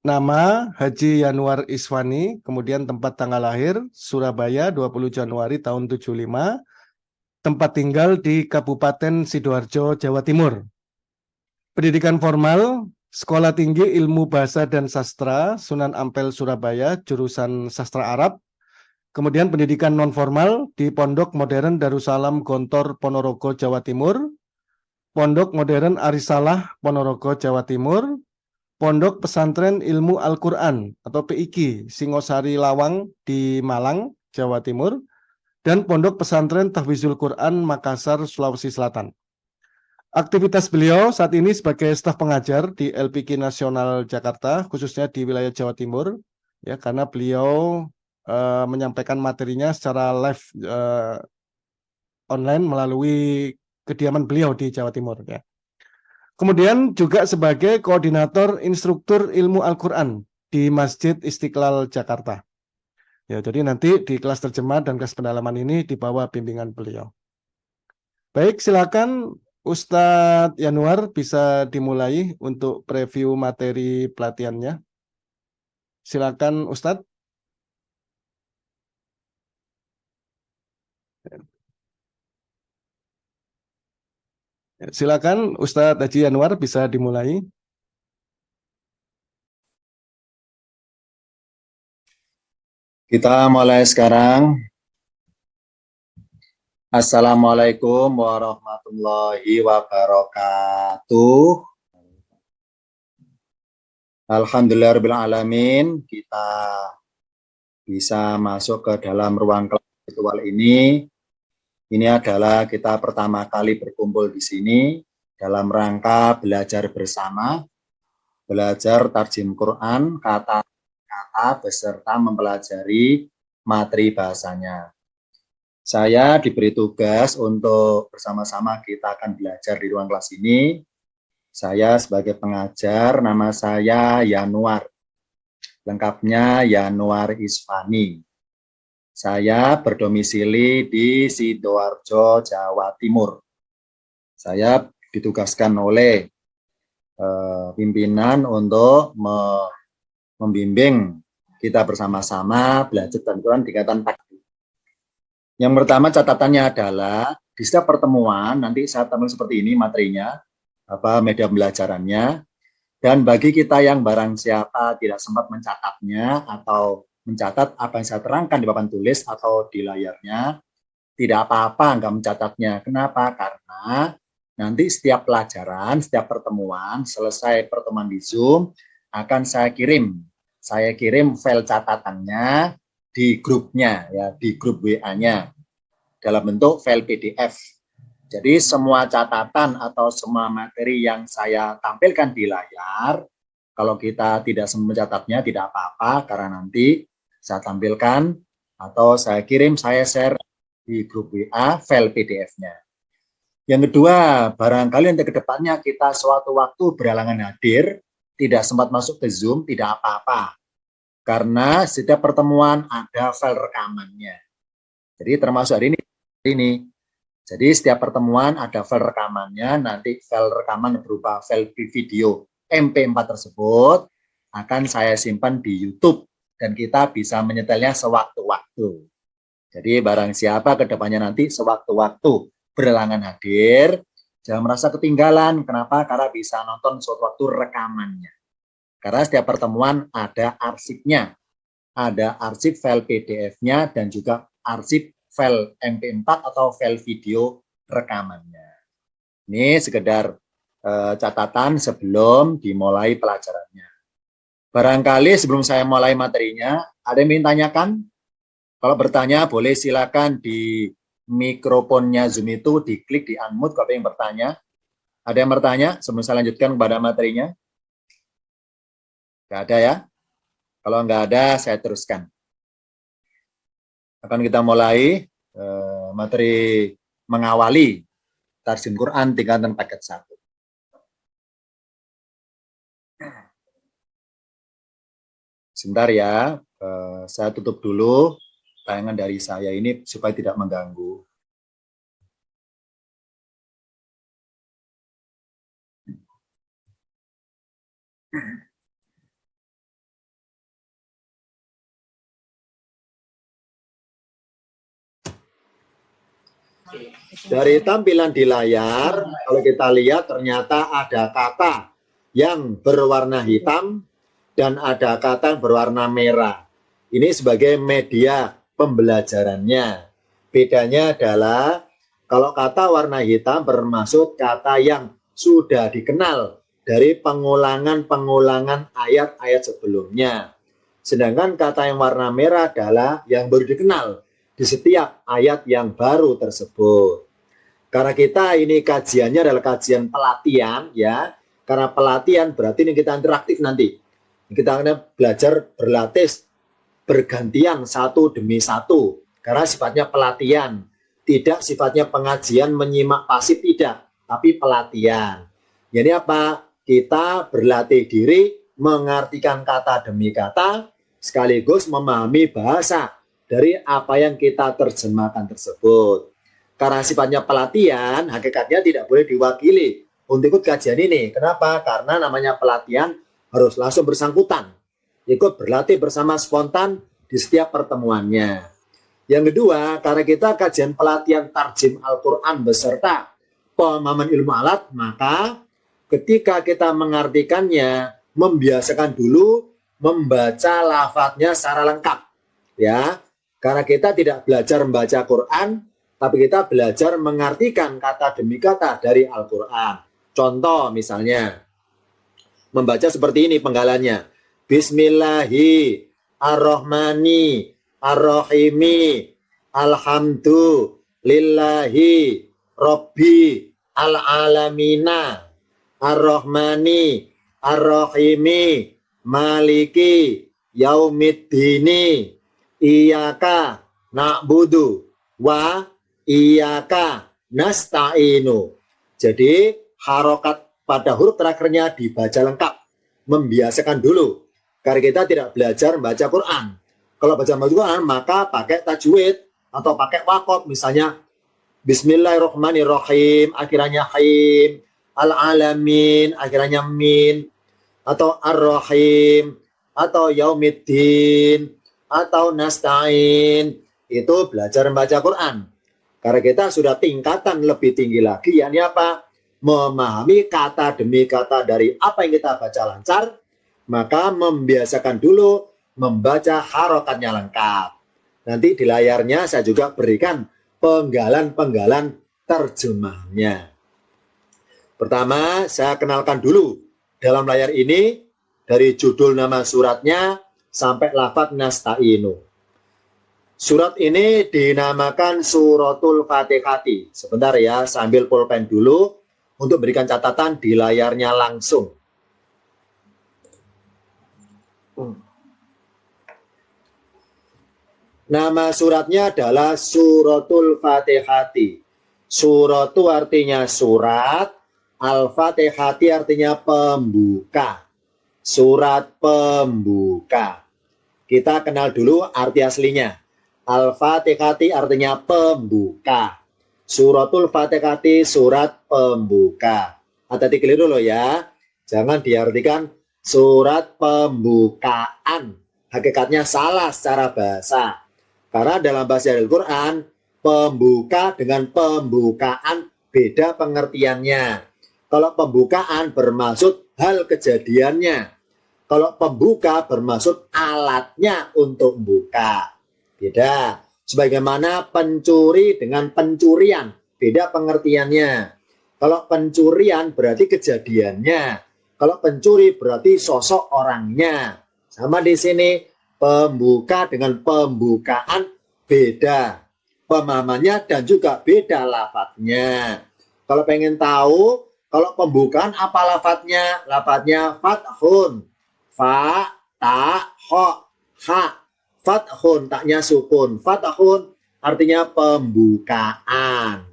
nama Haji Yanuar Isfani, kemudian tempat tanggal lahir, Surabaya 20 Januari tahun 75, tempat tinggal di Kabupaten Sidoarjo, Jawa Timur. Pendidikan formal, Sekolah Tinggi Ilmu Bahasa dan Sastra, Sunan Ampel, Surabaya, jurusan Sastra Arab. Kemudian pendidikan non-formal di Pondok Modern Darussalam Gontor, Ponorogo, Jawa Timur. Pondok Modern Arisalah, Ponorogo, Jawa Timur. Pondok Pesantren Ilmu Al-Quran atau PIQ, Singosari Lawang di Malang, Jawa Timur. Dan Pondok Pesantren Tahfizul Quran, Makassar, Sulawesi Selatan. Aktivitas beliau saat ini sebagai staf pengajar di LPQ Nasional Jakarta, khususnya di wilayah Jawa Timur, ya, karena beliau menyampaikan materinya secara live online melalui kediaman beliau di Jawa Timur. Ya. Kemudian juga sebagai koordinator instruktur ilmu Al-Quran di Masjid Istiqlal Jakarta. Ya, jadi nanti di kelas terjemah dan kelas pendalaman ini di bawah bimbingan beliau. Baik, silakan Ustadz Yanuar bisa dimulai untuk preview materi pelatihannya. Silakan Ustadz. Silakan Ustadz Haji Yanuar bisa dimulai. Kita mulai sekarang. Assalamualaikum warahmatullahi wabarakatuh. Alhamdulillahirrahmanirrahim, kita bisa masuk ke dalam ruang kelas virtual ini. Ini adalah kita pertama kali berkumpul di sini dalam rangka belajar bersama, belajar tarjim Quran, kata-kata beserta mempelajari materi bahasanya. Saya diberi tugas untuk bersama-sama kita akan belajar di ruang kelas ini. Saya sebagai pengajar, nama saya Yanuar. Lengkapnya Yanuar Isfani. Saya berdomisili di Sidoarjo, Jawa Timur. Saya ditugaskan oleh pimpinan untuk membimbing kita bersama-sama belajar Quran tingkatan takdir. Yang pertama catatannya adalah di setiap pertemuan nanti saya tampil seperti ini materinya, media pembelajarannya, dan bagi kita yang barang siapa tidak sempat mencatatnya atau mencatat apa yang saya terangkan di papan tulis atau di layarnya, tidak apa-apa enggak mencatatnya. Kenapa? Karena nanti setiap pelajaran, setiap pertemuan, selesai pertemuan di Zoom, akan saya kirim file catatannya di grupnya, ya, di grup WA-nya dalam bentuk file PDF. Jadi semua catatan atau semua materi yang saya tampilkan di layar, kalau kita tidak mencatatnya tidak apa-apa, karena nanti saya tampilkan atau saya kirim, saya share di grup WA file PDF-nya. Yang kedua, barangkali nanti ke depannya kita suatu waktu berhalangan hadir, tidak sempat masuk ke Zoom, tidak apa-apa. Karena setiap pertemuan ada file rekamannya. Jadi termasuk hari ini. Jadi setiap pertemuan ada file rekamannya, nanti file rekaman berupa file video MP4 tersebut akan saya simpan di YouTube dan kita bisa menyetelnya sewaktu-waktu. Jadi barang siapa ke depannya nanti sewaktu-waktu berhalangan hadir, jangan merasa ketinggalan. Kenapa? Karena bisa nonton suatu waktu rekamannya. Karena setiap pertemuan ada arsipnya, ada arsip file PDF-nya dan juga arsip file MP4 atau file video rekamannya. Ini sekedar catatan sebelum dimulai pelajarannya. Barangkali sebelum saya mulai materinya, ada yang ingin tanyakan? Kalau bertanya boleh silakan di mikrofonnya Zoom itu diklik di unmute kalau yang bertanya. Ada yang bertanya sebelum saya lanjutkan kepada materinya? Nggak ada ya? Kalau nggak ada, saya teruskan. Akan kita mulai materi mengawali tarjim Quran tingkatan paket 1. Sebentar ya, saya tutup dulu tayangan dari saya ini supaya tidak mengganggu. Dari tampilan di layar, kalau kita lihat ternyata ada kata yang berwarna hitam dan ada kata yang berwarna merah. Ini sebagai media pembelajarannya. Bedanya adalah kalau kata warna hitam bermaksud kata yang sudah dikenal dari pengulangan-pengulangan ayat-ayat sebelumnya. Sedangkan kata yang warna merah adalah yang baru dikenal di setiap ayat yang baru tersebut. Karena kita ini kajiannya adalah kajian pelatihan ya. Karena pelatihan berarti ini kita interaktif nanti. Kita akan belajar berlatih bergantian satu demi satu. Karena sifatnya pelatihan. Tidak sifatnya pengajian menyimak pasif, tidak. Tapi pelatihan. Jadi apa? Kita berlatih diri mengartikan kata demi kata sekaligus memahami bahasa dari apa yang kita terjemahkan tersebut. Karena sifatnya pelatihan, hakikatnya tidak boleh diwakili untuk ikut kajian ini. Kenapa? Karena namanya pelatihan harus langsung bersangkutan. Ikut berlatih bersama spontan di setiap pertemuannya. Yang kedua, karena kita kajian pelatihan tarjim Al-Quran beserta pemahaman ilmu alat, maka ketika kita mengartikannya, membiasakan dulu membaca lafadznya secara lengkap. Ya, karena kita tidak belajar membaca Quran tapi kita belajar mengartikan kata demi kata dari Al-Quran. Contoh misalnya, membaca seperti ini penggalannya. Bismillahi ar-Rahmani ar-Rahimi alhamdulillahi Rabbi al-alamina ar-Rahmani ar-Rahimi maliki yaumiddini iyaka na'budu wa iyaka nasta'inu. Jadi harokat pada huruf terakhirnya dibaca lengkap, membiasakan dulu. Karena kita tidak belajar membaca Quran. Kalau baca Quran maka pakai tajwid atau pakai waqaf, misalnya Bismillahirrahmanirrahim akhirannya haim, al-alamin akhirannya min, atau ar-rahim, atau yaumiddin, atau nasta'in. Itu belajar membaca Quran. Karena kita sudah tingkatan lebih tinggi lagi, yakni apa? Memahami kata demi kata dari apa yang kita baca lancar, maka membiasakan dulu membaca harokatnya lengkap. Nanti di layarnya saya juga berikan penggalan-penggalan terjemahnya. Pertama, saya kenalkan dulu dalam layar ini dari judul nama suratnya sampai lafadz nasta'inu. Surat ini dinamakan Suratul Fatihati. Sebentar ya, sambil pulpen dulu untuk berikan catatan di layarnya langsung. Nama suratnya adalah Suratul Fatihati. Surat itu artinya surat, Al-Fatihati artinya pembuka. Surat pembuka. Kita kenal dulu arti aslinya. Al-Fatihati artinya pembuka. Suratul Fatihati surat pembuka. Hati-hati keliru loh ya. Jangan diartikan surat pembukaan. Hakikatnya salah secara bahasa. Karena dalam bahasa Al-Quran, pembuka dengan pembukaan beda pengertiannya. Kalau pembukaan bermaksud hal kejadiannya. Kalau pembuka bermaksud alatnya untuk buka. Beda. Sebagaimana pencuri dengan pencurian. Beda pengertiannya. Kalau pencurian berarti kejadiannya. Kalau pencuri berarti sosok orangnya. Sama di sini, pembuka dengan pembukaan beda. Pemahamannya dan juga beda lafadznya. Kalau pengen tahu, kalau pembukaan apa lafadznya? Lafadznya fathun. Fa, ta, ho, ha. Fathun, taknya sukun. Fathun artinya pembukaan.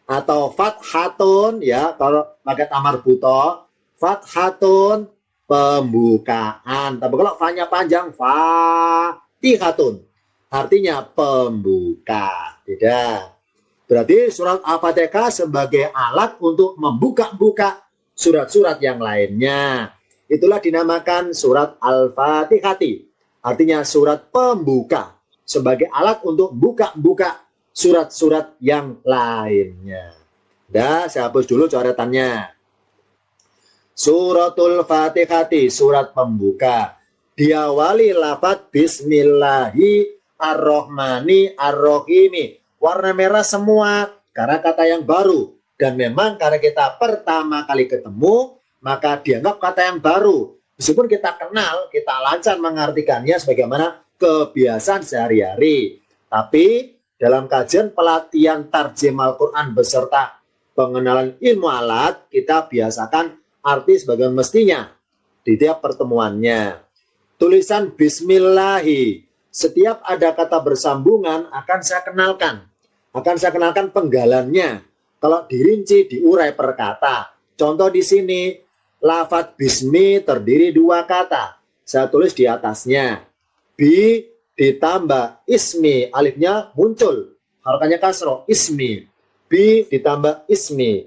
Atau fathatun, ya, kalau pakai tamar buto. Fathatun, pembukaan. Tapi kalau fa-nya panjang, fatihatun. Artinya pembuka. Beda. Berarti surat Al-Fatihah sebagai alat untuk membuka-buka surat-surat yang lainnya. Itulah dinamakan surat Al-Fatihati. Artinya surat pembuka. Sebagai alat untuk buka-buka surat-surat yang lainnya. Dah, saya hapus dulu coretannya. Suratul Fatihati, surat pembuka. Diawali lafadz Bismillahi ar-Rahmani ar-Rahimi. Warna merah semua karena kata yang baru. Dan memang karena kita pertama kali ketemu, maka dianggap kata yang baru. Meskipun kita kenal, kita lancar mengartikannya sebagaimana kebiasaan sehari-hari. Tapi dalam kajian pelatihan tarjim Al-Quran beserta pengenalan ilmu alat, kita biasakan arti sebagai mestinya di tiap pertemuannya. Tulisan Bismillahi, setiap ada kata bersambungan akan saya kenalkan. Akan saya kenalkan penggalannya. Kalau dirinci, diurai per kata. Contoh di sini, lafadz bismi terdiri dua kata. Saya tulis di atasnya. Bi ditambah ismi, alifnya muncul. Harokatnya kasroh, ismi. Bi ditambah ismi.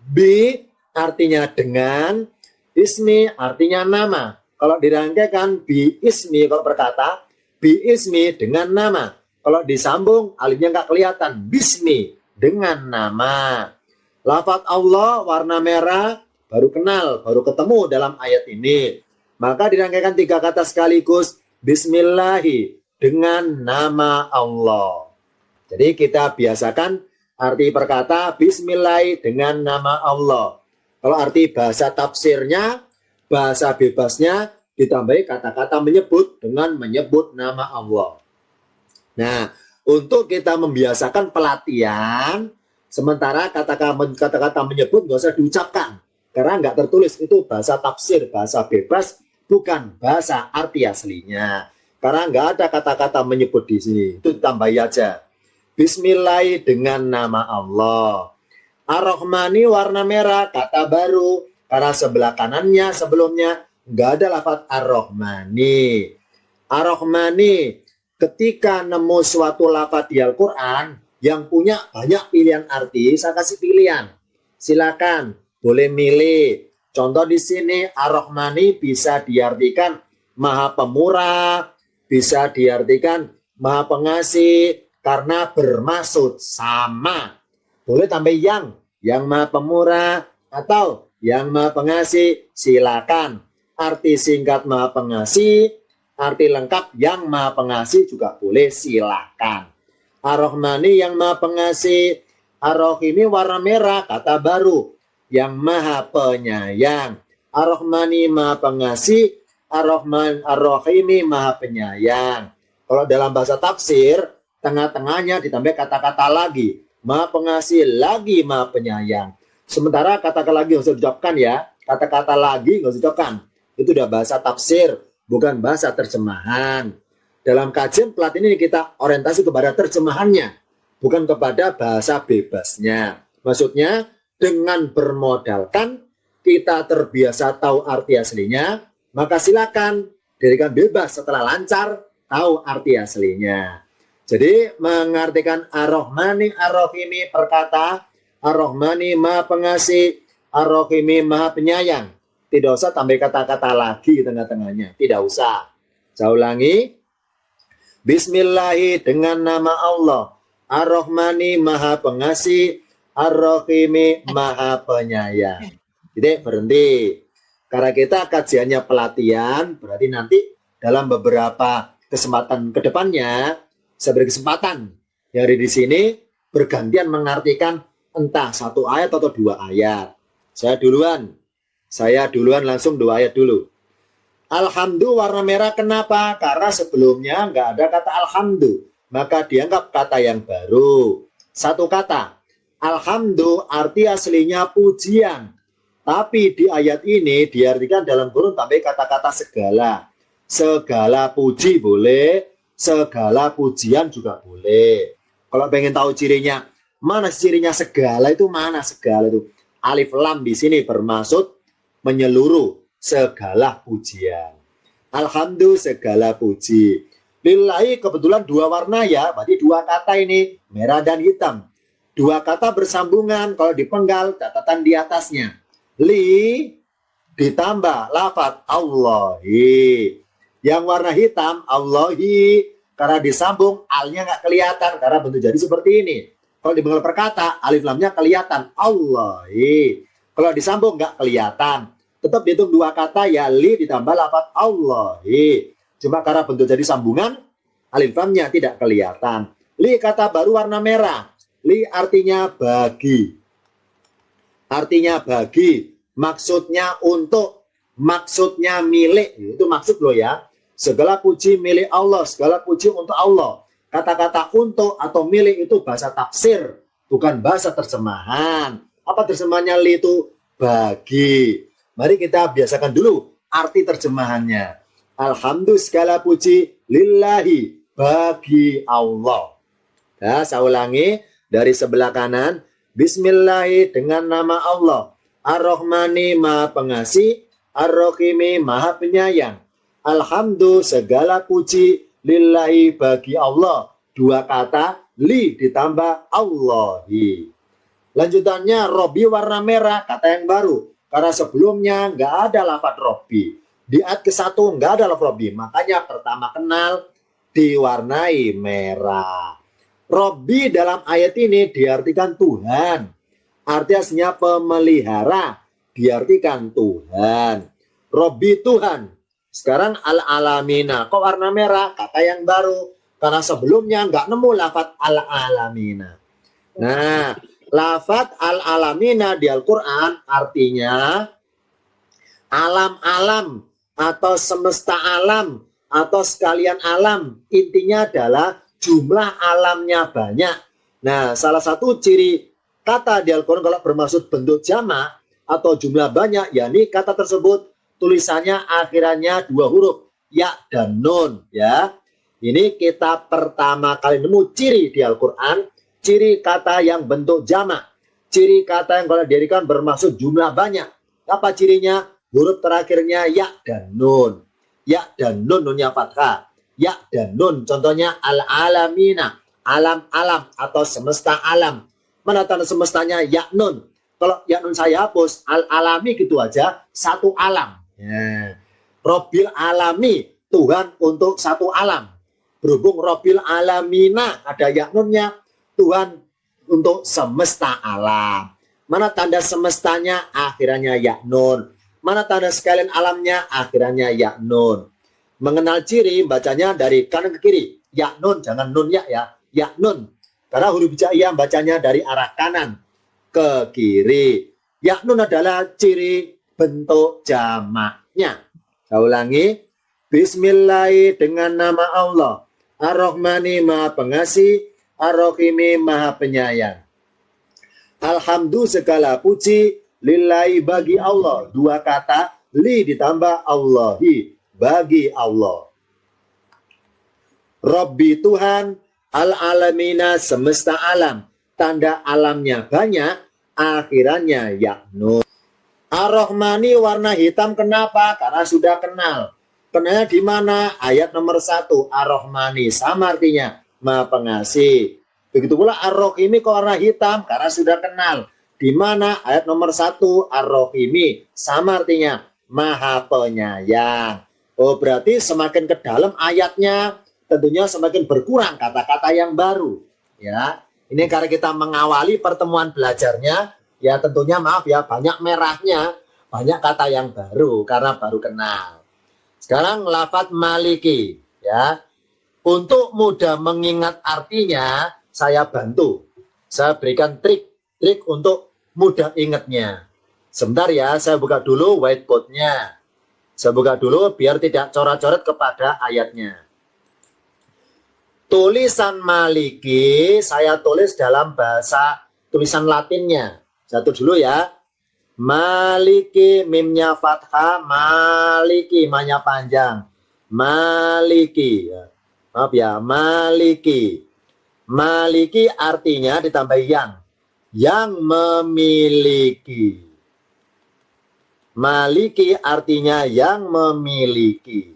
Bi artinya dengan, ismi artinya nama. Kalau dirangkaikan bi ismi, kalau berkata, bi ismi dengan nama. Kalau disambung, alifnya nggak kelihatan. Bismi dengan nama. Lafadz Allah warna merah, baru kenal, baru ketemu dalam ayat ini. Maka dirangkaikan tiga kata sekaligus. Bismillahi, dengan nama Allah. Jadi kita biasakan arti perkata Bismillah dengan nama Allah. Kalau arti bahasa tafsirnya, bahasa bebasnya ditambahi kata-kata menyebut dengan menyebut nama Allah. Nah, untuk kita membiasakan pelatihan, sementara kata-kata menyebut nggak usah diucapkan. Karena nggak tertulis, itu bahasa tafsir, bahasa bebas, bukan bahasa arti aslinya. Karena nggak ada kata-kata menyebut di sini, itu tambahi aja. Bismillah dengan nama Allah. Ar-Rahmani warna merah, kata baru. Karena sebelah kanannya sebelumnya nggak ada lafaz Ar-Rahmani. Ar-Rahmani, ketika nemu suatu lafaz di Al-Quran yang punya banyak pilihan arti, saya kasih pilihan. Silakan, boleh milih. Contoh di sini Ar-Rahmani bisa diartikan Maha Pemurah, bisa diartikan Maha Pengasih karena bermaksud sama. Boleh tambah yang Maha Pemurah atau yang Maha Pengasih, silakan. Arti singkat Maha Pengasih, arti lengkap yang Maha Pengasih juga boleh, silakan. Ar-Rahmani yang Maha Pengasih, Ar-Rahimi warna merah, kata baru, yang Maha Penyayang. Ar-Rahmani Maha Pengasih, Ar-Rahimi Maha Penyayang. Kalau dalam bahasa tafsir, tengah-tengahnya ditambah kata-kata lagi. Maha Pengasih lagi Maha Penyayang. Sementara kata-kata lagi nggak usah diucapkan ya. Kata-kata lagi nggak usah diucapkan. Itu udah bahasa tafsir, bukan bahasa terjemahan. Dalam kajian pelatihan ini kita orientasi kepada terjemahannya, bukan kepada bahasa bebasnya. Maksudnya dengan bermodalkan kita terbiasa tahu arti aslinya, maka silakan dirikan bebas setelah lancar tahu arti aslinya. Jadi mengartikan Ar-Rahmani Ar-Rahimi perkata Ar-Rahmani Maha Pengasih, Ar-Rahimi Maha Penyayang. Tidak usah tambah kata-kata lagi di tengah-tengahnya. Tidak usah. Saya ulangi. Bismillahi dengan nama Allah. Ar-Rahmani Maha Pengasih, Ar-Rahimi Maha Penyayang. Jadi berhenti. Karena kita kajiannya pelatihan, berarti nanti dalam beberapa kesempatan ke depannya, saya beri kesempatan yang ada di sini bergantian mengartikan entah satu ayat atau dua ayat. Saya duluan langsung dua ayat dulu. Alhamdulillah warna merah kenapa? Karena sebelumnya nggak ada kata alhamdulillah. Maka dianggap kata yang baru. Satu kata. Alhamdulillah arti aslinya pujian. Tapi di ayat ini diartikan dalam kurung tambah kata-kata segala. Segala puji boleh. Segala pujian juga boleh. Kalau pengen tahu cirinya, mana cirinya segala itu, mana segala itu? Alif lam di sini bermaksud menyeluruh segala pujian. Alhamdulillah segala puji. Lillahi kebetulan dua warna ya, berarti dua kata ini, merah dan hitam. Dua kata bersambungan, kalau dipenggal catatan di atasnya. Li ditambah lafaz Allahi. Yang warna hitam Allahi, karena disambung alnya nggak kelihatan karena bentuk jadi seperti ini. Kalau dipenggal perkata alif lamnya kelihatan Allahi. Kalau disambung nggak kelihatan. Tetap dihitung dua kata ya, li ditambah lafaz Allahi. Cuma karena bentuk jadi sambungan, alif lamnya tidak kelihatan. Li kata baru warna merah. Li artinya bagi. Artinya bagi. Maksudnya untuk. Maksudnya milik. Itu maksud loh ya. Segala puji milik Allah. Segala puji untuk Allah. Kata-kata untuk atau milik itu bahasa tafsir. Bukan bahasa terjemahan. Apa terjemahannya li itu? Bagi. Mari kita biasakan dulu arti terjemahannya. Alhamdulillah segala puji lillahi, bagi Allah. Ya, saya ulangi dari sebelah kanan. Bismillahi dengan nama Allah. Ar-Rahmani Maha Pengasih, Ar-Rahimi Maha Penyayang. Alhamdulillah segala puji lillahi, bagi Allah. Dua kata, li ditambah Allahi. Lanjutannya Robi warna merah, kata yang baru. Karena sebelumnya nggak ada lafaz Robi. Di ayat ke-1 nggak ada lafaz Robi. Makanya pertama kenal diwarnai merah. Robi dalam ayat ini diartikan Tuhan. Arti aslinya pemelihara. Diartikan Tuhan. Robi Tuhan. Sekarang al-alamina. Kok warna merah? Kata yang baru. Karena sebelumnya nggak nemu lafadz al-alamina. Nah, lafadz al-alamina di Al-Quran artinya alam-alam atau semesta alam atau sekalian alam. Intinya adalah jumlah alamnya banyak. Nah, salah satu ciri kata di Al-Quran kalau bermaksud bentuk jamak atau jumlah banyak, yakni kata tersebut tulisannya akhirannya 2 huruf, ya dan nun, ya. Ini kita pertama kali nemu ciri di Al-Quran, ciri kata yang bentuk jamak, ciri kata yang kalau didirikan bermaksud jumlah banyak. Apa cirinya? Huruf terakhirnya ya dan nun. Ya dan nun, nunnya fathah. Ya dan nun, contohnya al-alamina, alam-alam atau semesta alam. Mana tanda semestanya? Ya nun. Kalau ya nun saya hapus, al-alami gitu aja, satu alam. Ya. Robil alami, Tuhan untuk satu alam. Berhubung Robil alamina ada ya nunnya, Tuhan untuk semesta alam. Mana tanda semestanya? Akhirannya ya nun. Mana tanda sekalian alamnya? Akhirannya ya nun. Mengenal ciri bacanya dari kanan ke kiri. Ya nun, jangan nun ya ya. Ya nun. Karena huruf hijaiyah bacanya dari arah kanan ke kiri. Ya nun adalah ciri bentuk jamaknya. Saya ulangi. Bismillah dengan nama Allah. Ar-Rahmani Maha Pengasih, Ar-Rahimi Maha Penyayang. Alhamdulillah segala puji lillahi bagi Allah. 2 kata, li ditambah Allahi, bagi Allah. Rabbi Tuhan, al-alamina semesta alam. Tanda alamnya banyak, akhirannya ya nun. Ar-Rahmani warna hitam kenapa? Karena sudah kenal. Kenalnya di mana? Ayat nomor 1, Ar-Rahmani sama artinya Maha Pengasih. Begitu pula Ar-Rahimi kok warna hitam karena sudah kenal. Di mana? Ayat nomor 1, Ar-Rahimi sama artinya Maha Penyayang. Oh, berarti semakin ke dalam ayatnya tentunya semakin berkurang kata-kata yang baru, ya. Ini karena kita mengawali pertemuan belajarnya, ya tentunya maaf ya banyak merahnya, banyak kata yang baru karena baru kenal. Sekarang lafadz maliki, ya. Untuk mudah mengingat artinya, saya bantu. Saya berikan trik untuk mudah ingatnya. Sebentar ya, saya buka dulu whiteboard-nya. Saya buka dulu biar tidak coret-coret kepada ayatnya. Tulisan maliki saya tulis dalam bahasa tulisan Latinnya. Satu dulu ya. Maliki, mimnya fathah, maliki, manya panjang. Maliki. Maaf ya, maliki. Maliki artinya ditambah yang memiliki. Maliki artinya yang memiliki.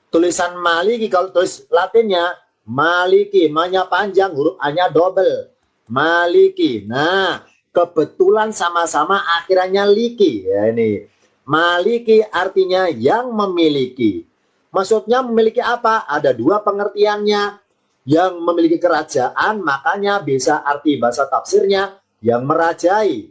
Tulisan maliki kalau tulis Latinnya maliki, manya panjang, huruf A-nya double. Maliki. Nah, kebetulan sama-sama akhirannya liki. Ya ini. Maliki artinya yang memiliki. Maksudnya memiliki apa? Ada 2 pengertiannya. Yang memiliki kerajaan, makanya bisa arti bahasa tafsirnya yang merajai.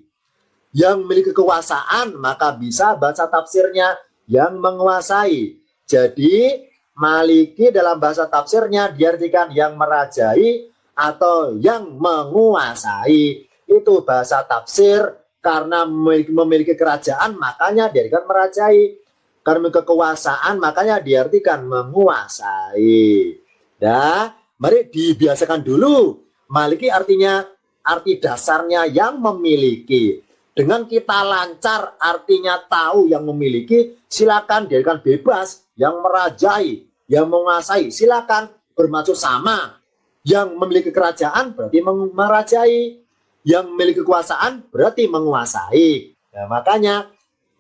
Yang memiliki kekuasaan, maka bisa bahasa tafsirnya yang menguasai. Jadi, maliki dalam bahasa tafsirnya diartikan yang merajai atau yang menguasai. Itu bahasa tafsir, karena memiliki kerajaan makanya diartikan merajai. Karena memiliki kekuasaan makanya diartikan menguasai. Nah, mari dibiasakan dulu. Maliki artinya arti dasarnya yang memiliki. Dengan kita lancar artinya tahu yang memiliki, silakan diartikan bebas yang merajai, yang menguasai. Silakan bermaksud sama. Yang memiliki kerajaan berarti merajai. Yang memiliki kekuasaan berarti menguasai. Nah, makanya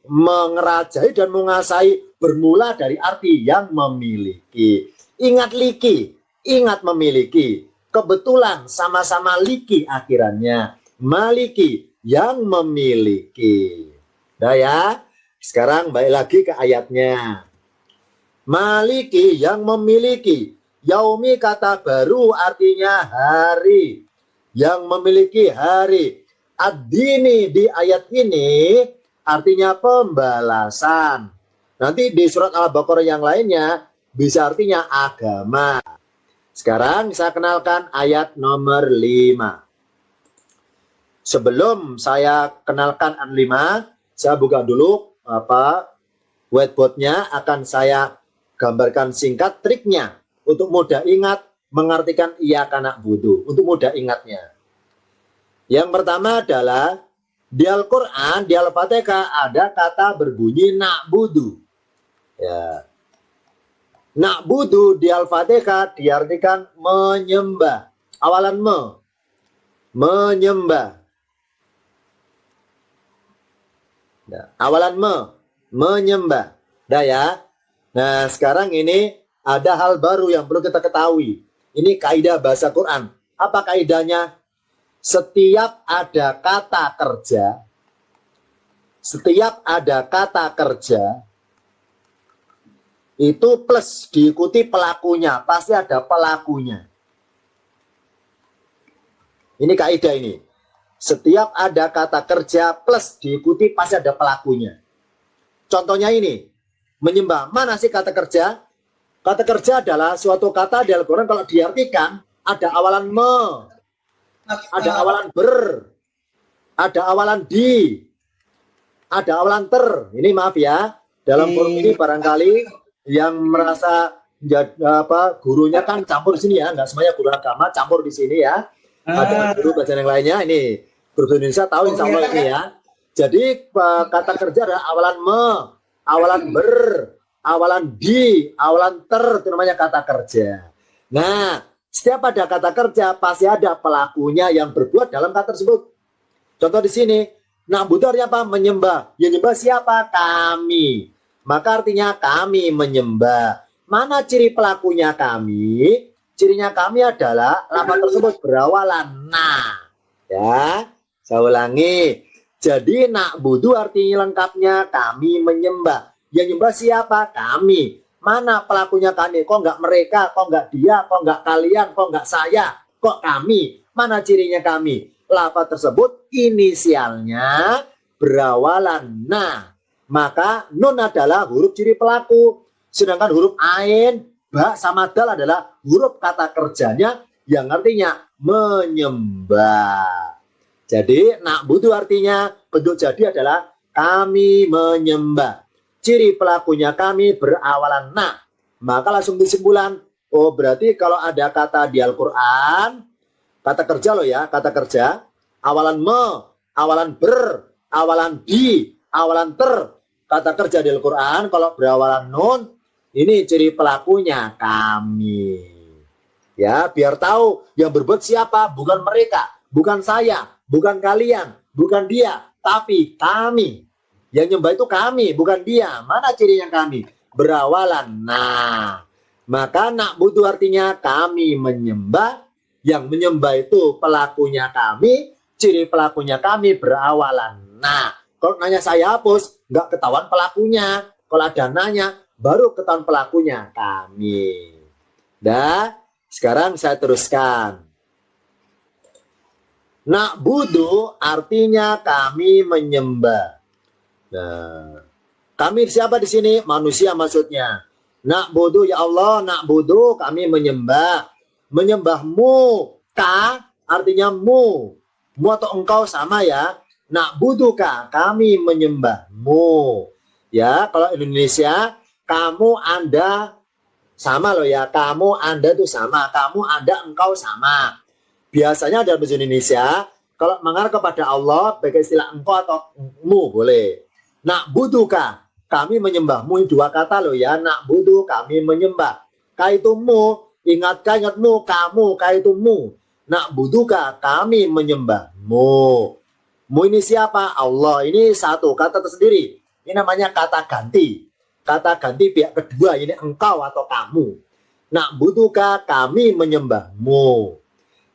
mengerajai dan menguasai bermula dari arti yang memiliki. Ingat liki, ingat memiliki. Kebetulan sama-sama liki akhirannya. Maliki, yang memiliki. Nah ya, sekarang balik lagi ke ayatnya. Maliki, yang memiliki. Yaumi kata baru artinya hari. Yang memiliki hari. Ad-dini di ayat ini artinya pembalasan. Nanti di surat Al-Baqarah yang lainnya bisa artinya agama. Sekarang saya kenalkan ayat nomor 5. Sebelum saya kenalkan ayat 5, saya buka dulu whiteboardnya, akan saya gambarkan singkat triknya untuk mudah ingat mengartikan iyyaka na'budu, untuk mudah ingatnya. Yang pertama adalah di Al-Quran, di Al-Fatihah ada kata berbunyi na'budu. Ya. Na'budu di Al-Fatihah diartikan menyembah. Awalan menyembah. Nah, awalan menyembah. Dah ya. Nah, sekarang ini ada hal baru yang perlu kita ketahui. Ini kaidah bahasa Quran. Apa kaidahnya? Setiap ada kata kerja, itu plus diikuti pelakunya, pasti ada pelakunya. Ini kaidah ini. Setiap ada kata kerja plus diikuti pasti ada pelakunya. Contohnya ini, menyembah. Mana sih kata kerja? Kata kerja adalah suatu kata di Al-Quran kalau diartikan ada awalan ada awalan ada awalan di, ada awalan ter. Ini maaf ya, dalam forum ini barangkali yang merasa gurunya kan campur di sini ya, nggak semuanya guru agama campur di sini ya. Ada guru bahasa yang lainnya, ini guru Indonesia tahu insya Allah ini ya. Jadi kata kerja adalah awalan awalan awalan di, awalan ter, itu namanya kata kerja. Nah, setiap ada kata kerja pasti ada pelakunya yang berbuat dalam kata tersebut. Contoh di sini, na'budu artinya apa? Menyembah. Ya nyembah siapa? Kami. Maka artinya kami menyembah. Mana ciri pelakunya kami? Cirinya kami adalah lafaz tersebut berawalan na. Ya, saya ulangi. Jadi na'budu artinya lengkapnya kami menyembah. Yang nyembah siapa? Kami. Mana pelakunya kami? Kok nggak mereka? Kok nggak dia? Kok nggak kalian? Kok nggak saya? Kok kami? Mana cirinya kami? Lafaz tersebut inisialnya berawalan na. Maka nun adalah huruf ciri pelaku. Sedangkan huruf ain, ba sama dal adalah huruf kata kerjanya yang artinya menyembah. Jadi na'budu artinya bentuk jadi adalah kami menyembah. Ciri pelakunya kami berawalan na. Maka langsung kesimpulan, oh berarti kalau ada kata di Al-Quran, kata kerja loh ya, kata kerja, awalan awalan awalan di, awalan ter. Kata kerja di Al-Quran kalau berawalan nun, ini ciri pelakunya kami. Ya, biar tahu yang berbuat siapa, bukan mereka, bukan saya, bukan kalian, bukan dia, tapi kami. Yang nyembah itu kami, bukan dia. Mana cirinya kami? Berawalan. Nah, maka na'budu artinya kami menyembah. Yang menyembah itu pelakunya kami, ciri pelakunya kami berawalan. Nah, kalau nanya saya hapus, nggak ketahuan pelakunya. Kalau ada nanya, baru ketahuan pelakunya kami. Dah, sekarang saya teruskan. Na'budu artinya kami menyembah. Nah, kami siapa di sini? Manusia maksudnya. Na'budu ya Allah, na'budu kami menyembah. Menyembahmu, ka artinya mu. Mu atau engkau sama ya. Na'budu ka, kami menyembahmu. Ya, kalau Indonesia, kamu, Anda sama loh ya. Kamu, Anda itu sama. Kamu, Anda, engkau sama. Biasanya dalam bahasa Indonesia, kalau mengarah kepada Allah, pakai istilah engkau atau mu boleh. Na'buduka, kami menyembahmu, dua kata loh ya. Na'budu, kami menyembah. Kaitumu, ingatmu, kamu, kaitumu. Na'buduka, kami menyembahmu. Mu ini siapa? Allah. Ini satu kata tersendiri. Ini namanya kata ganti. Kata ganti pihak kedua, ini engkau atau kamu. Na'buduka, kami menyembahmu.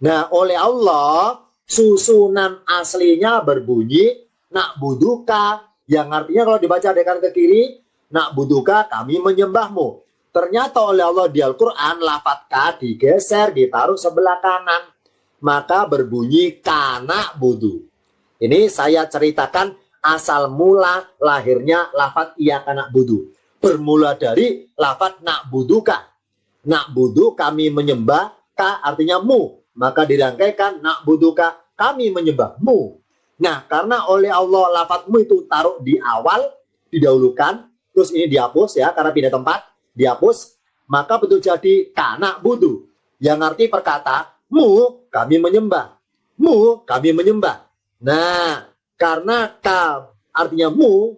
Nah, oleh Allah, susunan aslinya berbunyi na'buduka, yang artinya kalau dibaca dari kanan ke kiri, na'buduka, kami menyembahmu. Ternyata oleh Allah di Al-Quran, lafaz ka digeser, ditaruh sebelah kanan. Maka berbunyi kana budu. Ini saya ceritakan asal mula lahirnya lafaz iyyaka na'budu. Bermula dari lafaz na'buduka. Na'budu kami menyembah, ka artinya mu. Maka dirangkaikan na'budu ka kami menyembahmu. Nah, karena oleh Allah lafadzmu itu taruh di awal, didahulukan, terus ini dihapus ya, karena pindah tempat, dihapus, maka betul jadi kana budu. Yang arti perkata, mu kami menyembah. Mu kami menyembah. Nah, karena ka artinya mu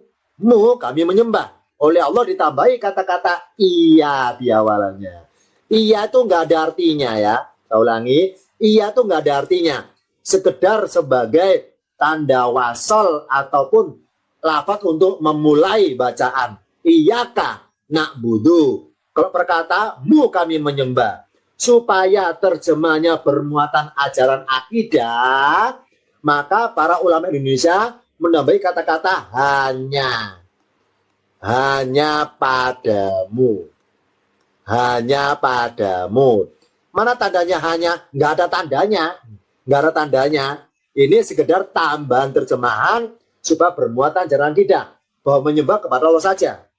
kami menyembah. Oleh Allah ditambahi kata-kata iya di awalannya. Iya itu nggak ada artinya ya. Saya ulangi, iya itu nggak ada artinya. Sekedar sebagai tanda wasol ataupun lafaz untuk memulai bacaan. Iyaka na'budu. Kalau perkata mu kami menyembah. Supaya terjemahnya bermuatan ajaran akidah, maka para ulama Indonesia menambahi kata-kata hanya. Hanya padamu. Hanya padamu. Mana tandanya hanya? Nggak ada tandanya. Nggak ada tandanya. Ini sekedar tambahan terjemahan supaya bermuatan ajaran akidah. Bahwa menyembah kepada Allah saja.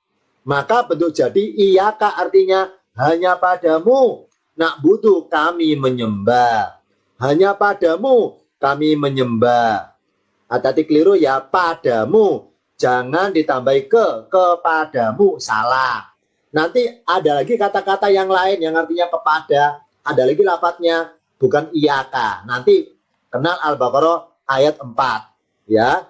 Maka bentuk jadi iyaka artinya hanya padamu. Na'budu kami menyembah. Hanya padamu kami menyembah. Hati-hati keliru ya, padamu. Jangan ditambahi kepadamu. Salah. Nanti ada lagi kata-kata yang lain yang artinya kepada. Ada lagi lafadznya bukan iyaka. Nanti kenal Al-Baqarah ayat 4. Ya.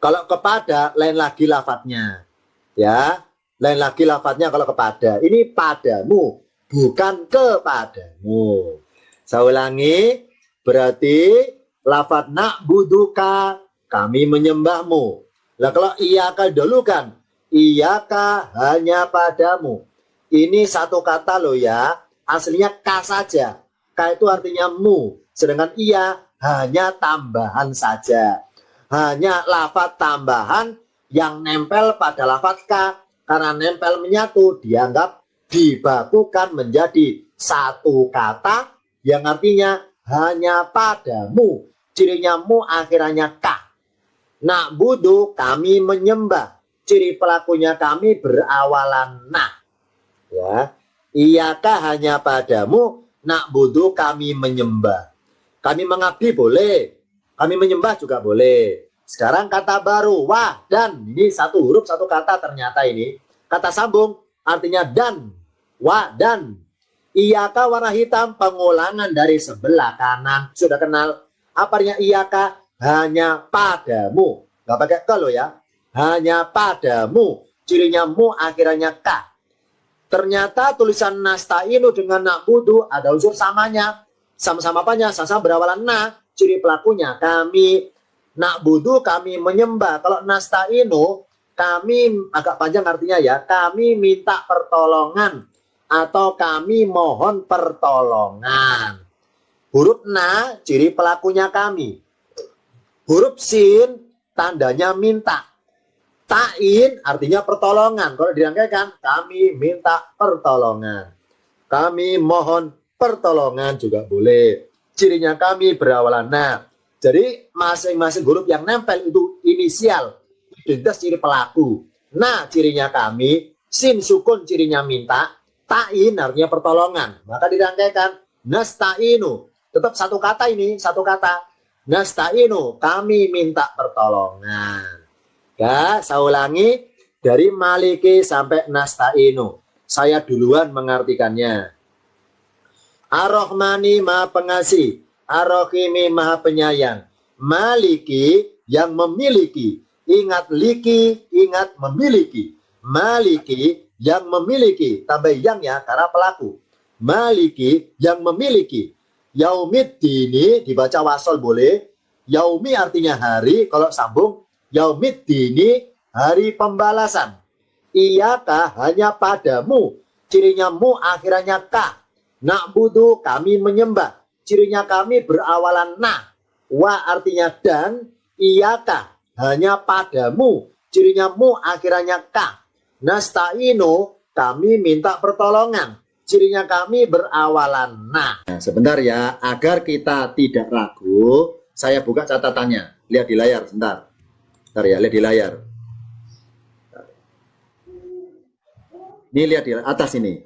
Kalau kepada lain lagi lafadznya. Ya. Lain lagi lafadznya kalau kepada. Ini padamu. Bukan kepadamu. Saya ulangi, berarti lafadz na'buduka kami menyembahmu. Lah kalau iyaka dulu kan, iyaka hanya padamu. Ini satu kata loh ya, aslinya ka saja. Ka itu artinya mu, sedangkan iya hanya tambahan saja. Hanya lafadz tambahan yang nempel pada lafadz ka, karena nempel menyatu dianggap dibakukan menjadi satu kata yang artinya hanya padamu. Cirinya mu akhirannya ka. Na'budu kami menyembah. Ciri pelakunya kami berawalan na. Ya. Iyaka hanya padamu. Na'budu kami menyembah. Kami mengabdi boleh. Kami menyembah juga boleh. Sekarang kata baru wa dan. Ini satu huruf satu kata ternyata ini. Kata sambung artinya dan. Wa dan. Iyaka warna hitam pengulangan dari sebelah kanan. Sudah kenal apa artinya iyaka? Hanya padamu. Gak pakai ke lo ya. Hanya padamu. Cirinya mu akhirannya ka. Ternyata tulisan nasta'inu dengan na'budu ada unsur samanya. Sama-sama apanya? Sama-sama berawalan na. Ciri pelakunya kami. Na'budu kami menyembah. Kalau nasta'inu kami agak panjang artinya ya. Kami minta pertolongan. Atau kami mohon pertolongan. Huruf na ciri pelakunya kami. Huruf sin tandanya minta. Ta'in artinya pertolongan. Kalau dirangkaikan kami minta pertolongan. Kami mohon pertolongan juga boleh. Cirinya kami berawalan na. Jadi masing-masing huruf yang nempel itu inisial. Identitas ciri pelaku. Na cirinya kami. Sin sukun cirinya minta. Ta'in artinya pertolongan. Maka dirangkaikan nasta'inu. Tetap satu kata ini, satu kata. Nasta'inu, kami minta pertolongan. Ya, saya ulangi dari maliki sampai nasta'inu. Saya duluan mengartikannya. Ar-Rahmani maha pengasih, Ar-Rahimi maha penyayang. Maliki yang memiliki. Ingat liki, ingat memiliki. Maliki yang memiliki, tambah yang ya karena pelaku. Maliki yang memiliki. Yaumiddini dibaca wasol boleh. Yaumi artinya hari, kalau sambung yaumiddini hari pembalasan. Iyaka hanya padamu, cirinya mu akhirannya ka. Na'budu kami menyembah, cirinya kami berawalan na. Wa artinya dan, iyaka hanya padamu, cirinya mu akhirannya ka. Nasta'inu kami minta pertolongan. Cirinya kami berawalan nah. Sebentar ya, agar kita tidak ragu, saya buka catatannya. Lihat di layar, sebentar. Bentar ya, lihat di layar. Ini lihat di atas ini.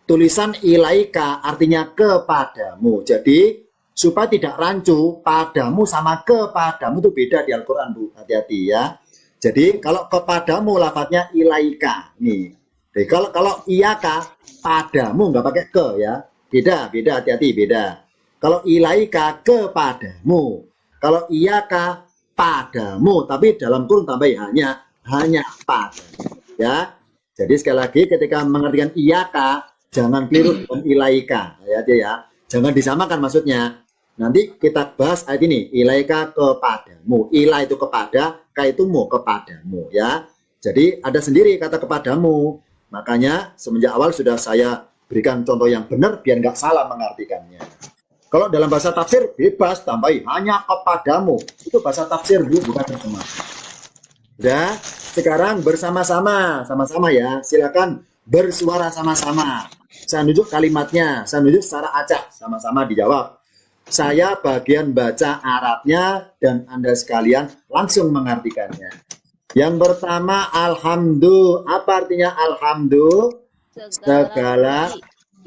tulisan ilaika artinya kepadamu. Jadi supaya tidak rancu, padamu sama kepadamu itu beda di Al-Quran, Bu. Hati-hati ya. Jadi kalau kepadamu lafadznya ilaika. Nih. Jadi kalau iyaka padamu nggak pakai ke ya. Beda, hati-hati, beda. Kalau ilaika kepadamu. Kalau iyaka padamu, tapi dalam kurung tambahin hanya pada. Ya. Jadi sekali lagi ketika mengertikan iyaka jangan keliru dengan ilaika ya. Jangan disamakan maksudnya. Nanti kita bahas ayat ini, ilaika kepadamu. Ila itu kepada, ka itu mu kepadamu ya. Jadi ada sendiri kata kepadamu. Makanya semenjak awal sudah saya berikan contoh yang benar biar nggak salah mengartikannya. Kalau dalam bahasa tafsir bebas tambahi hanya kepadamu. Itu bahasa tafsir bukan terjemahan. Udah, sekarang bersama-sama, sama-sama ya. Silakan bersuara sama-sama. Saya nunjuk kalimatnya, saya nunjuk secara acak, sama-sama dijawab. Saya bagian baca Arabnya dan Anda sekalian langsung mengartikannya. Yang pertama, alhamdulillah. Apa artinya alhamdulillah?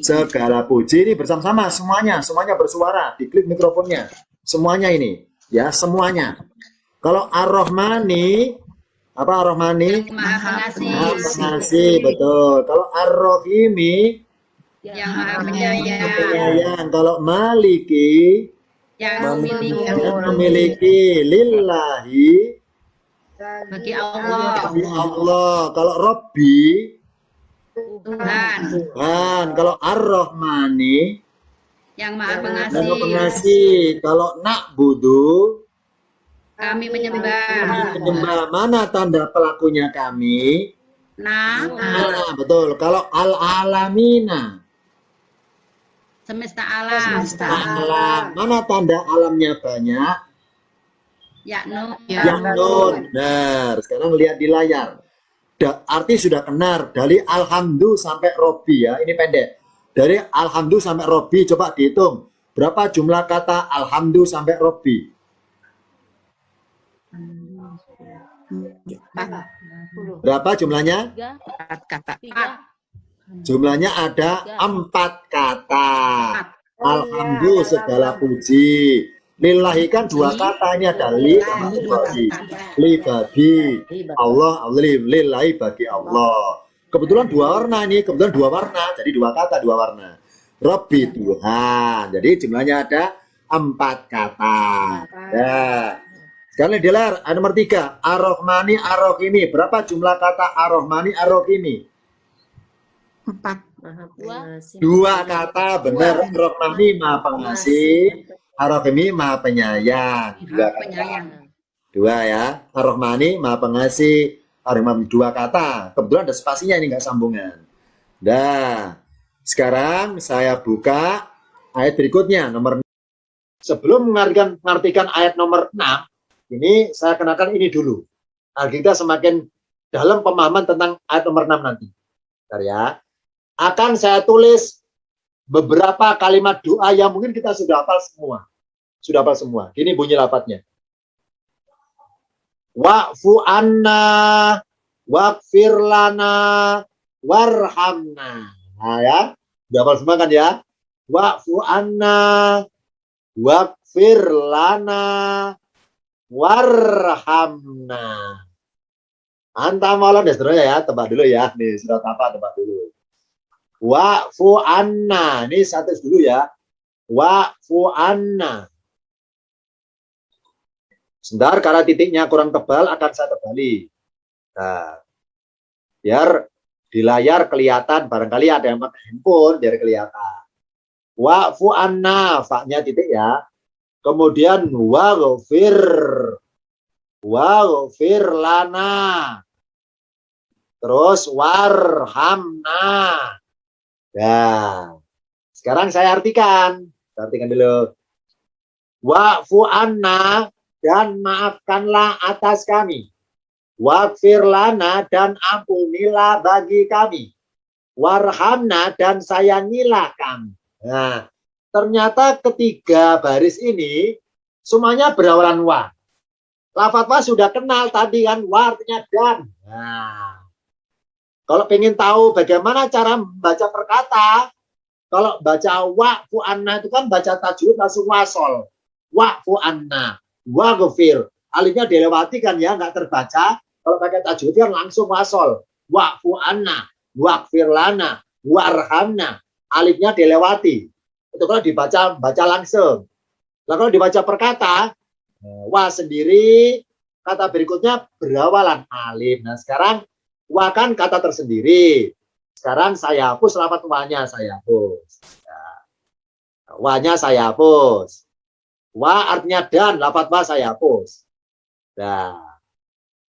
Segala puji. Ini bersama-sama semuanya bersuara. Diklik mikrofonnya. Semuanya ini, ya semuanya. Kalau Ar-Rahmani, apa Ar-Rahmani? Maha Maha Pengasih. Pengasih, betul. Kalau Ar-Rahimi, Yang Maha Penyayang. penyayang. Kalau Maliki, Yang memiliki lillahi, bagi Allah. bagi Allah. Kalau Robbi, Tuhan. Tuhan. Kalau Ar-Rahmani, Yang Maha Maha Pengasih. Pengasih. Kalau Na'budu, Kami menyembah. menyembah. Mana tanda pelakunya kami? Nah, Betul. Kalau Al-Alamina, semesta alam. alam. Mana tanda alamnya banyak? Yaknu. Yang nun. Benar. Sekarang lihat di layar. Arti sudah kenar. Dari alhamdulillah sampai Robbi ya. Ini pendek. Dari alhamdulillah sampai Robbi. Coba dihitung. Berapa jumlah kata alhamdulillah sampai Robbi? Berapa jumlahnya? Kata. Jumlahnya ada 4 kata. Alhamdulillah segala puji. Lillahi kan 2 kata. Ini ada li sama bagi. Li bagi Allah, lillahi bagi Allah. Kebetulan 2 warna ini, kebetulan 2 warna. Jadi 2 kata, 2 warna. Rabbi Tuhan. Jadi jumlahnya ada 4 kata. Ya. Sekarang di layar nomor 3. Ar-Rahmani Ar-Rahimi. Berapa jumlah kata Ar-Rahmani Ar-Rahimi? 2 kata, benar. Ar-Rahmani Maha Pengasih, Ar-Rahimi Maha Penyayang. 2 kata. Penyayang. 2 ya. Ar-Rahmani Maha Pengasih, Ar-Rahimi 2 kata. Kebetulan ada spasinya ini nggak sambungan. Dah. Sekarang saya buka ayat berikutnya nomor 6. Sebelum mengartikan ayat nomor 6, ini saya kenakan ini dulu. Agar kita semakin dalam pemahaman tentang ayat nomor 6 nanti. Bentar ya. Akan saya tulis beberapa kalimat doa yang mungkin kita sudah hafal semua. Ini bunyi lafadznya. Wa'fu anna, wa'fir lana, warhamna. Nah ya, sudah hafal semua kan ya? Wa'fu anna, wa'fir lana, warhamna. Anta malam dan seterusnya ya, tebak dulu ya. Nih surat apa tebak dulu. Wa'fu anna. Ini satu dulu ya. Wa'fu anna. Sebentar karena titiknya kurang tebal akan saya tebali. Nah, biar di layar kelihatan, barangkali ada yang pakai handphone biar kelihatan. Wa'fu anna, fa-nya titik ya. Kemudian waghfir lana. Terus warhamna. Ya. Sekarang saya artikan. Saya artikan dulu. Wa'fu anna, dan maafkanlah atas kami. Waghfir lana, dan ampunilah bagi kami. Warhamna, dan sayangilah kami. Nah, ternyata ketiga baris ini semuanya berawalan wa. Lafaz wa sudah kenal tadi kan, wa artinya dan. Nah, Kalau pengen tahu bagaimana cara membaca perkata, kalau baca wa'fu anna itu kan baca tajwid langsung wasol. Wa'fu anna, waghfir. Alifnya dilewati kan ya, nggak terbaca. Kalau pakai tajwid kan langsung wasol. Wa'fu anna, waghfir lana, warhamna. Alifnya dilewati. Itu kalau baca langsung. Nah, kalau dibaca perkata, wa sendiri, kata berikutnya berawalan alif. Nah, sekarang wa kan kata tersendiri. Sekarang saya hapus lafaz wa-nya, saya hapus. Nah, wa-nya saya hapus. Wa artinya dan, lafaz wa saya hapus. Nah,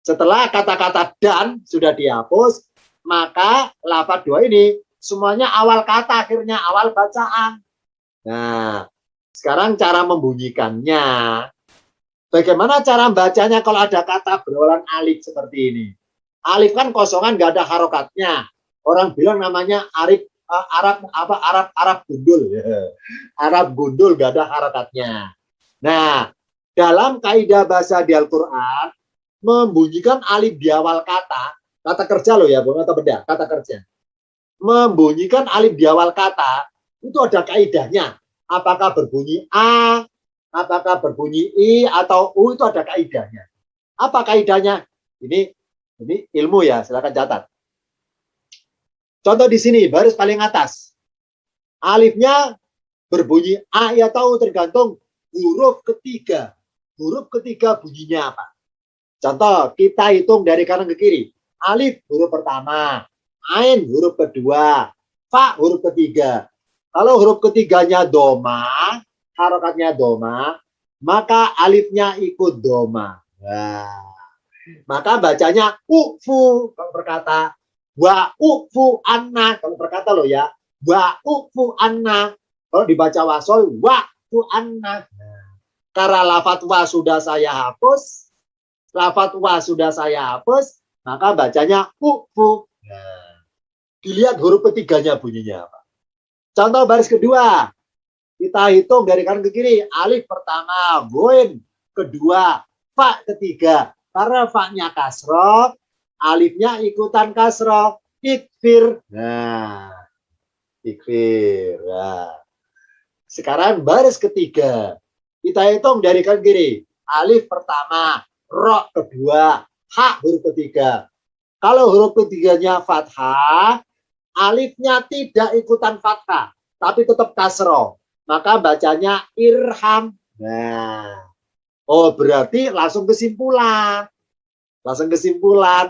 setelah kata-kata dan sudah dihapus, maka lafaz dua ini semuanya awal kata, akhirnya awal bacaan. Nah, sekarang cara membunyikannya. Bagaimana cara bacanya kalau ada kata berawalan alif seperti ini? Alif kan kosongan, nggak ada harokatnya. Orang bilang namanya Arab gundul. Arab gundul, nggak ada harokatnya. Nah, dalam kaidah bahasa di Al-Quran, membunyikan alif di awal kata kerja loh ya, bukan kata beda, kata kerja. Membunyikan alif di awal kata, itu ada kaidahnya. Apakah berbunyi A, apakah berbunyi I, atau U, itu ada kaidahnya. Apa kaidahnya? Ini ilmu ya, silakan catat. Contoh di sini, baris paling atas. Alifnya berbunyi A atau U, tergantung huruf ketiga. Huruf ketiga bunyinya apa? Contoh, kita hitung dari kanan ke kiri. Alif huruf pertama, Ain huruf kedua, Fa huruf ketiga. Kalau huruf ketiganya doma, harokatnya doma, maka alifnya ikut doma. Nah, maka bacanya ufu kalau berkata, wa ufu anna kalau berkata loh ya, wa ufu anna. Kalau dibaca wasol, wa ufu anna. Karena lafaz wa sudah saya hapus, maka bacanya ufu. Nah, dilihat huruf ketiganya bunyinya apa. Contoh baris kedua, kita hitung dari kanan ke kiri. Alif pertama, goin kedua, fa ketiga. Karena fa-nya kasroh, alifnya ikutan kasroh. Ikfir. Nah, ikfir. Nah. Sekarang baris ketiga, kita hitung dari kanan ke kiri. Alif pertama, ro kedua, ha huruf ketiga. Kalau huruf ketiganya fathah, alifnya tidak ikutan fathah, tapi tetap kasroh. Maka bacanya irham. Nah, oh berarti langsung kesimpulan.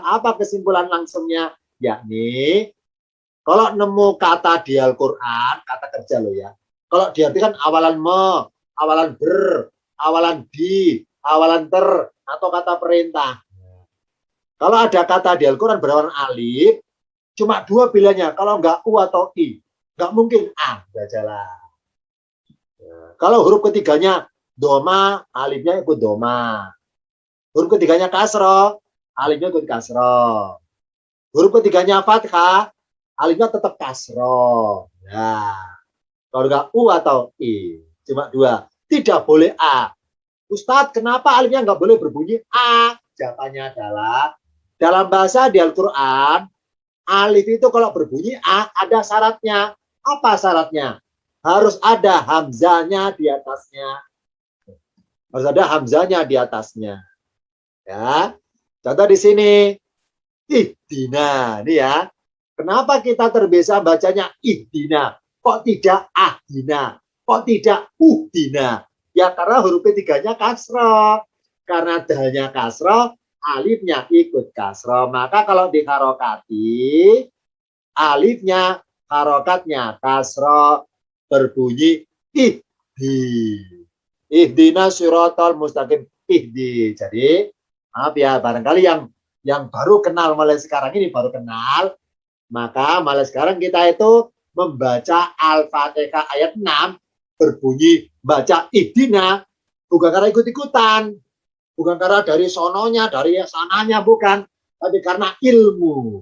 Apa kesimpulan langsungnya? Yakni, kalau nemu kata di Al-Quran, kata kerja loh ya. Kalau diartikan awalan me, awalan ber, awalan di, awalan ter, atau kata perintah. Kalau ada kata di Al-Quran berawalan alif, cuma dua pilihannya, kalau enggak U atau I. Enggak mungkin A, bacalah. Kalau huruf ketiganya doma, alifnya ikut doma. Huruf ketiganya kasroh, alifnya ikut kasroh. Huruf ketiganya fathah, alifnya tetap kasroh. Nah, kalau enggak U atau I, cuma dua. Tidak boleh A. Ustadz, kenapa alifnya enggak boleh berbunyi A? Jawabannya adalah, dalam bahasa di Al-Quran, alif itu kalau berbunyi A ada syaratnya. Apa syaratnya? Harus ada hamzahnya di atasnya. Harus ada hamzahnya di atasnya. Ya. Contoh di sini. Ihdina. Ini ya. Kenapa kita terbiasa bacanya ihdina? Kok tidak ahdina? Kok tidak uhdina? Ya karena huruf ketiganya kasroh. Karena dalnya kasroh, alifnya ikut kasroh. Maka kalau diharokati, alifnya harokatnya kasroh, berbunyi ihdi. Ihdina siratal mustaqim, ihdi. Jadi maaf ya, barangkali yang baru kenal mulai sekarang ini baru kenal, maka mulai sekarang kita itu membaca Al-Fatihah ayat 6 berbunyi baca ihdina, bukan karena ikut-ikutan, bukan karena dari sononya, dari sananya, bukan, tapi karena ilmu.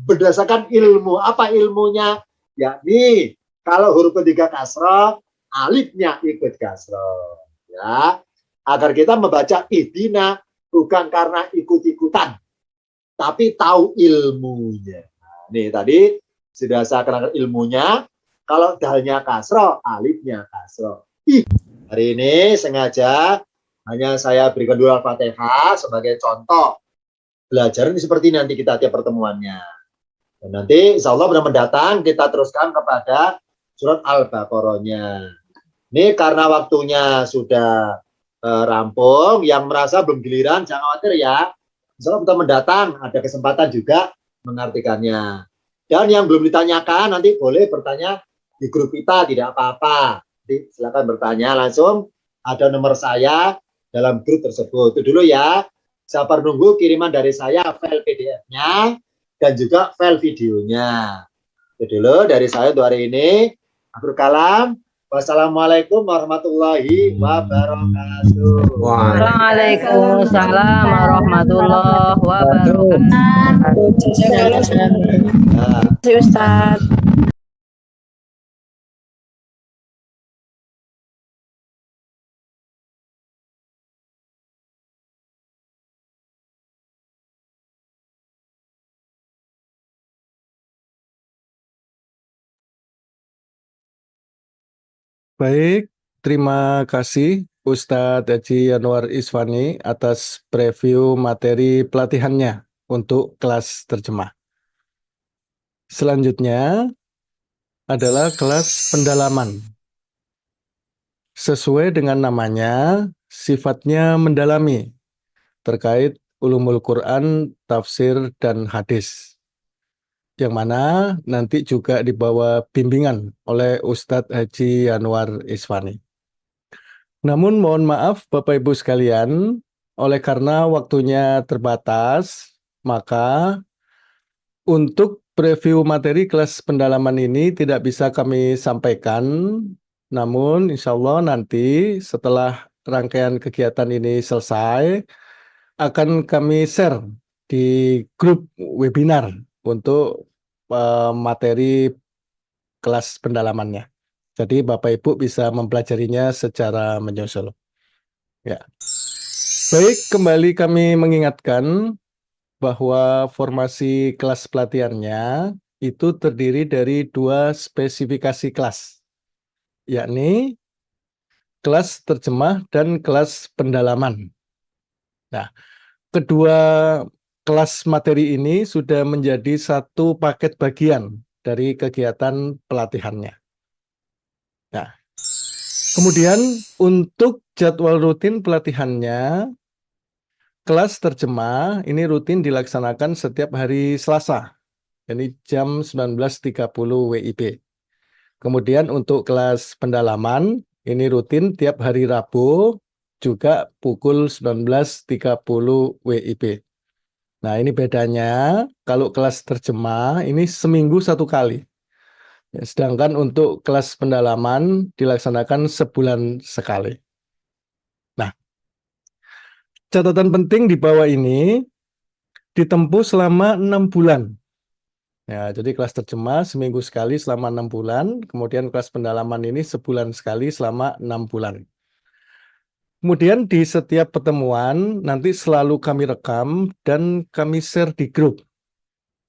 Berdasarkan ilmu. Apa ilmunya? Yakni kalau huruf ketiga kasroh, alifnya ikut kasroh. Ya, agar kita membaca ihdina bukan karena ikut-ikutan, tapi tahu ilmunya. Nah, nih tadi sudah saya kenalkan ilmunya. Kalau dalnya kasro, alifnya kasro. Hari ini sengaja hanya saya berikan dulu Al-Fatihah sebagai contoh. Belajar ini seperti nanti kita tiap pertemuannya. Dan nanti insya Allah benar mendatang kita teruskan kepada surat Al-Baqarahnya. Ini karena waktunya sudah rampung, yang merasa belum giliran jangan khawatir ya. Insya Allah kita mendatang ada kesempatan juga mengartikannya. Dan yang belum ditanyakan nanti boleh bertanya di grup kita, tidak apa-apa. Jadi silakan bertanya langsung, ada nomor saya dalam grup tersebut. Itu dulu ya. Sabar nunggu kiriman dari saya file PDF-nya dan juga file videonya. Itu dulu dari saya untuk hari ini. Akhirul kalam. Wassalamualaikum warahmatullahi wabarakatuh. Waalaikumsalam warahmatullahi wabarakatuh. Nah. Ustaz. Baik, terima kasih Ustadz Haji Anwar Isfani atas preview materi pelatihannya untuk kelas terjemah. Selanjutnya adalah kelas pendalaman. Sesuai dengan namanya, sifatnya mendalami terkait ulumul Quran, tafsir, dan hadis. Yang mana nanti juga dibawa bimbingan oleh Ustadz Haji Anwar Isfani. Namun mohon maaf Bapak Ibu sekalian, oleh karena waktunya terbatas, maka untuk preview materi kelas pendalaman ini tidak bisa kami sampaikan, namun insya Allah nanti setelah rangkaian kegiatan ini selesai, akan kami share di grup webinar untuk materi kelas pendalamannya. Jadi Bapak Ibu bisa mempelajarinya secara menyusul. Ya. Baik, kembali kami mengingatkan bahwa formasi kelas pelatihannya itu terdiri dari 2 spesifikasi kelas, yakni kelas terjemah dan kelas pendalaman. Nah, kedua kelas materi ini sudah menjadi satu paket bagian dari kegiatan pelatihannya. Nah, kemudian untuk jadwal rutin pelatihannya, kelas terjemah ini rutin dilaksanakan setiap hari Selasa, yakni jam 19.30 WIB. Kemudian untuk kelas pendalaman ini rutin tiap hari Rabu, juga pukul 19.30 WIB. Nah, ini bedanya, kalau kelas terjemah ini seminggu 1 kali. Ya, sedangkan untuk kelas pendalaman dilaksanakan sebulan sekali. Nah, catatan penting di bawah ini ditempuh selama 6 bulan. Ya, jadi kelas terjemah seminggu sekali selama 6 bulan, kemudian kelas pendalaman ini sebulan sekali selama 6 bulan. Kemudian di setiap pertemuan nanti selalu kami rekam dan kami share di grup.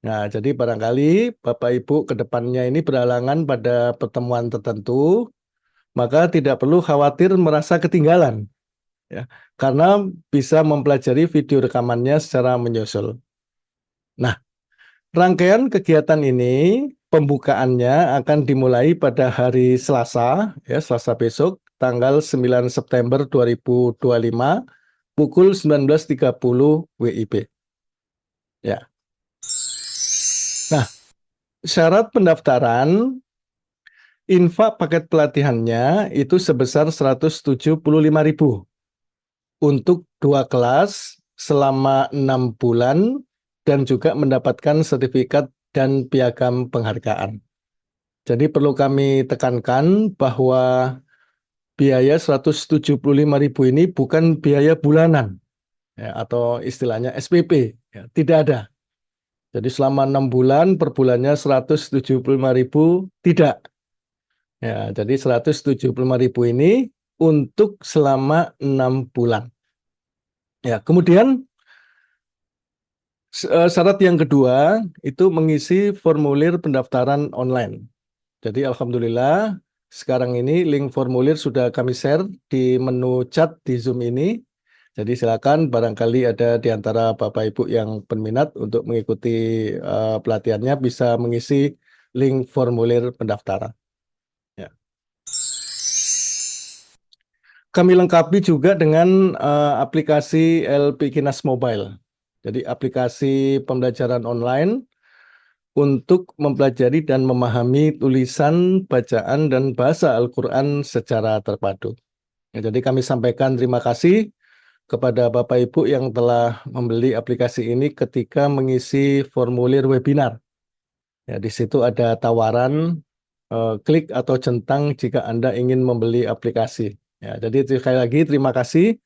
Nah, jadi barangkali Bapak Ibu ke depannya ini berhalangan pada pertemuan tertentu, maka tidak perlu khawatir merasa ketinggalan. Ya, karena bisa mempelajari video rekamannya secara menyusul. Nah, rangkaian kegiatan ini pembukaannya akan dimulai pada hari Selasa, ya Selasa besok, tanggal 9 September 2025, pukul 19.30 WIB. Ya. Nah, syarat pendaftaran infak paket pelatihannya itu sebesar 175.000 untuk 2 kelas selama 6 bulan dan juga mendapatkan sertifikat dan piagam penghargaan. Jadi perlu kami tekankan bahwa biaya 175.000 ini bukan biaya bulanan, ya, atau istilahnya SPP, ya, tidak ada. Jadi selama 6 bulan per bulannya 175.000 tidak. Ya, jadi 175.000 ini untuk selama 6 bulan. Ya, kemudian Syarat yang kedua itu mengisi formulir pendaftaran online. Jadi alhamdulillah sekarang ini link formulir sudah kami share di menu chat di Zoom ini. Jadi silakan barangkali ada di antara Bapak Ibu yang berminat untuk mengikuti pelatihannya bisa mengisi link formulir pendaftaran. Ya. Kami lengkapi juga dengan aplikasi LP Kinas Mobile. Jadi aplikasi pembelajaran online untuk mempelajari dan memahami tulisan, bacaan, dan bahasa Al-Quran secara terpadu. Ya, jadi kami sampaikan terima kasih kepada Bapak Ibu yang telah membeli aplikasi ini ketika mengisi formulir webinar. Ya, di situ ada tawaran klik atau centang jika Anda ingin membeli aplikasi. Ya, jadi sekali lagi terima kasih.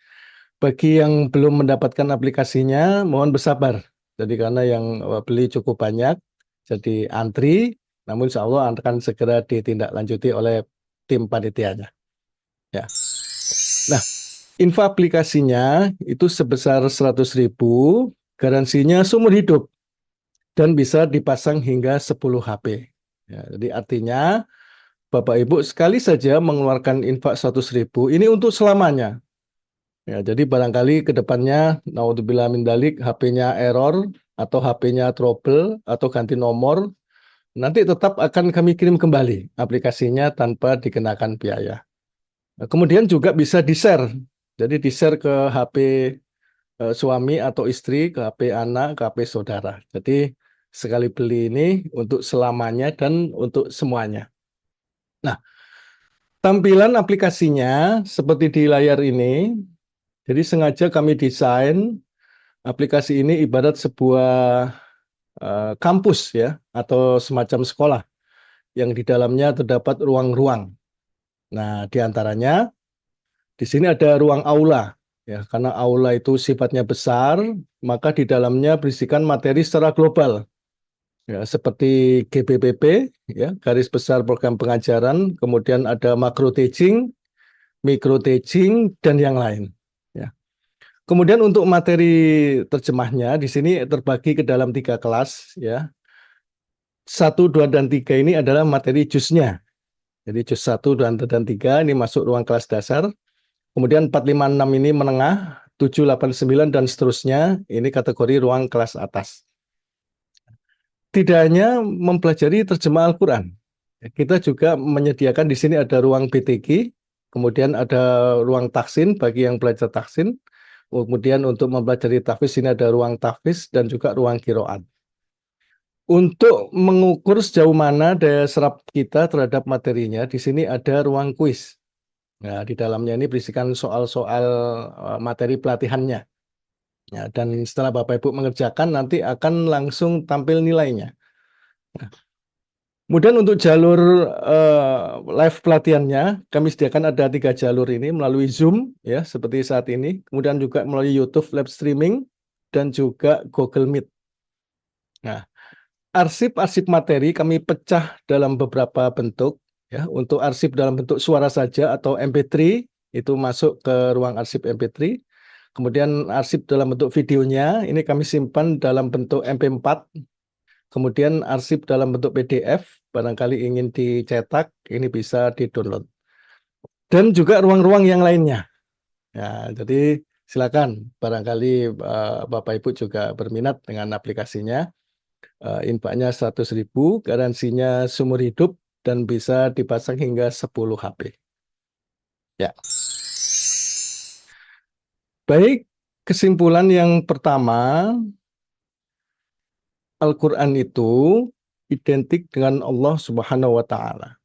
Bagi yang belum mendapatkan aplikasinya, mohon bersabar. Jadi karena yang beli cukup banyak, jadi antri, namun insya Allah akan segera ditindaklanjuti oleh tim panitianya. Ya. Nah, info aplikasinya itu sebesar 100.000, garansinya seumur hidup dan bisa dipasang hingga 10 HP. Ya, jadi artinya Bapak Ibu sekali saja mengeluarkan infak 100.000 ini untuk selamanya. Ya, jadi barangkali ke depannya naudzubillah min dzalik HP-nya error atau HP-nya trouble atau ganti nomor, nanti tetap akan kami kirim kembali aplikasinya tanpa dikenakan biaya. Nah, kemudian juga bisa di-share. Jadi di-share ke HP suami atau istri, ke HP anak, ke HP saudara. Jadi sekali beli ini untuk selamanya dan untuk semuanya. Nah, tampilan aplikasinya seperti di layar ini. Jadi sengaja kami desain aplikasi ini ibarat sebuah kampus ya atau semacam sekolah yang di dalamnya terdapat ruang-ruang. Nah, di antaranya di sini ada ruang aula ya karena aula itu sifatnya besar, maka di dalamnya berisikan materi secara global. Ya, seperti GBPP ya, garis besar program pengajaran, kemudian ada makro teaching, micro teaching dan yang lain. Kemudian untuk materi terjemahnya di sini terbagi ke dalam 3 kelas ya. 1, 2, dan 3 ini adalah materi jusnya. Jadi jus 1, 2, dan 3 ini masuk ruang kelas dasar. Kemudian 4, 5, 6 ini menengah, 7, 8, 9 dan seterusnya ini kategori ruang kelas atas. Tidak hanya mempelajari terjemah Al-Quran. Kita juga menyediakan di sini ada ruang BTG, kemudian ada ruang taksin bagi yang belajar taksin. Kemudian untuk mempelajari tahfiz ini ada ruang tahfiz dan juga ruang qiraat. Untuk mengukur sejauh mana daya serap kita terhadap materinya, di sini ada ruang kuis. Nah, di dalamnya ini berisikan soal-soal materi pelatihannya. Ya, dan setelah Bapak Ibu mengerjakan nanti akan langsung tampil nilainya. Nah, kemudian untuk jalur live pelatihannya, kami sediakan ada 3 jalur ini melalui Zoom, ya seperti saat ini. Kemudian juga melalui YouTube live streaming dan juga Google Meet. Nah, arsip-arsip materi kami pecah dalam beberapa bentuk. Ya, untuk arsip dalam bentuk suara saja atau MP3 itu masuk ke ruang arsip MP3. Kemudian arsip dalam bentuk videonya ini kami simpan dalam bentuk MP4. Kemudian arsip dalam bentuk PDF, barangkali ingin dicetak, ini bisa di-download. Dan juga ruang-ruang yang lainnya. Ya, jadi silakan, barangkali Bapak Ibu juga berminat dengan aplikasinya. Infaknya 100.000, garansinya seumur hidup, dan bisa dipasang hingga 10 HP. Ya. Baik, kesimpulan yang pertama, Al-Quran itu identik dengan Allah Subhanahu wa Ta'ala.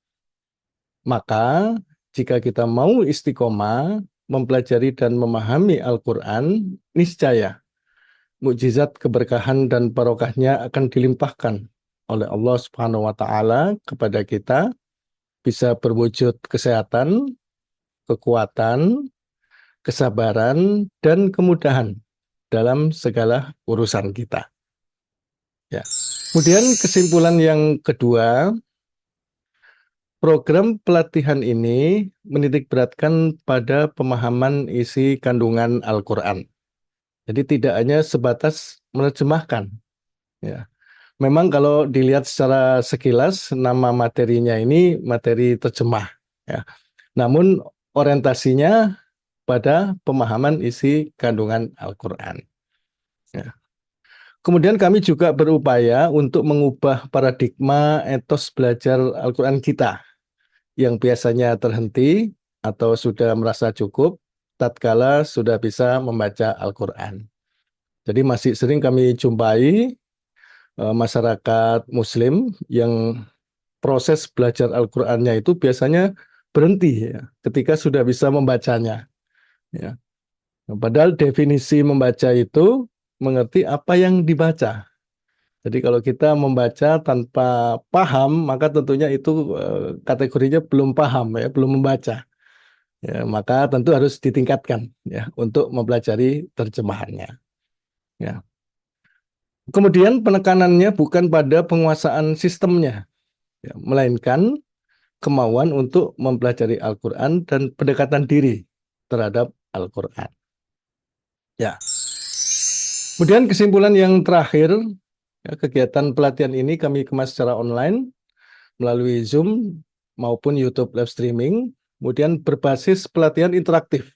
Maka, jika kita mau istiqomah, mempelajari dan memahami Al-Quran, niscaya mukjizat keberkahan dan barokahnya akan dilimpahkan oleh Allah Subhanahu wa Ta'ala kepada kita, bisa berwujud kesehatan, kekuatan, kesabaran, dan kemudahan dalam segala urusan kita. Ya. Kemudian kesimpulan yang kedua, program pelatihan ini menitikberatkan pada pemahaman isi kandungan Al-Quran. Jadi tidak hanya sebatas menerjemahkan. Ya. Memang kalau dilihat secara sekilas nama materinya ini materi terjemah. Ya. Namun orientasinya pada pemahaman isi kandungan Al-Quran. Ya. Kemudian kami juga berupaya untuk mengubah paradigma etos belajar Al-Quran kita yang biasanya terhenti atau sudah merasa cukup tatkala sudah bisa membaca Al-Quran. Jadi masih sering kami jumpai masyarakat Muslim yang proses belajar Al-Qur'annya itu biasanya berhenti ya, ketika sudah bisa membacanya. Ya. Nah, padahal definisi membaca itu mengerti apa yang dibaca. Jadi kalau kita membaca tanpa paham, maka tentunya itu kategorinya belum paham ya, belum membaca. Ya, maka tentu harus ditingkatkan ya untuk mempelajari terjemahannya. Ya. Kemudian penekanannya bukan pada penguasaan sistemnya, ya, melainkan kemauan untuk mempelajari Al-Quran dan pendekatan diri terhadap Al-Quran. Ya. Kemudian kesimpulan yang terakhir, ya, kegiatan pelatihan ini kami kemas secara online melalui Zoom maupun YouTube live streaming, kemudian berbasis pelatihan interaktif.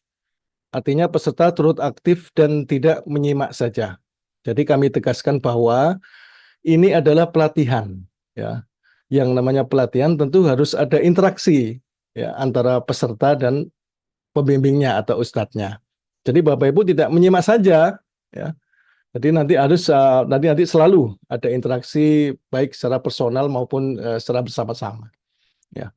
Artinya peserta turut aktif dan tidak menyimak saja. Jadi kami tegaskan bahwa ini adalah pelatihan, ya. Yang namanya pelatihan tentu harus ada interaksi ya antara peserta dan pembimbingnya atau ustadznya. Jadi Bapak Ibu tidak menyimak saja, ya. Jadi nanti selalu ada interaksi baik secara personal maupun secara bersama-sama. Ya.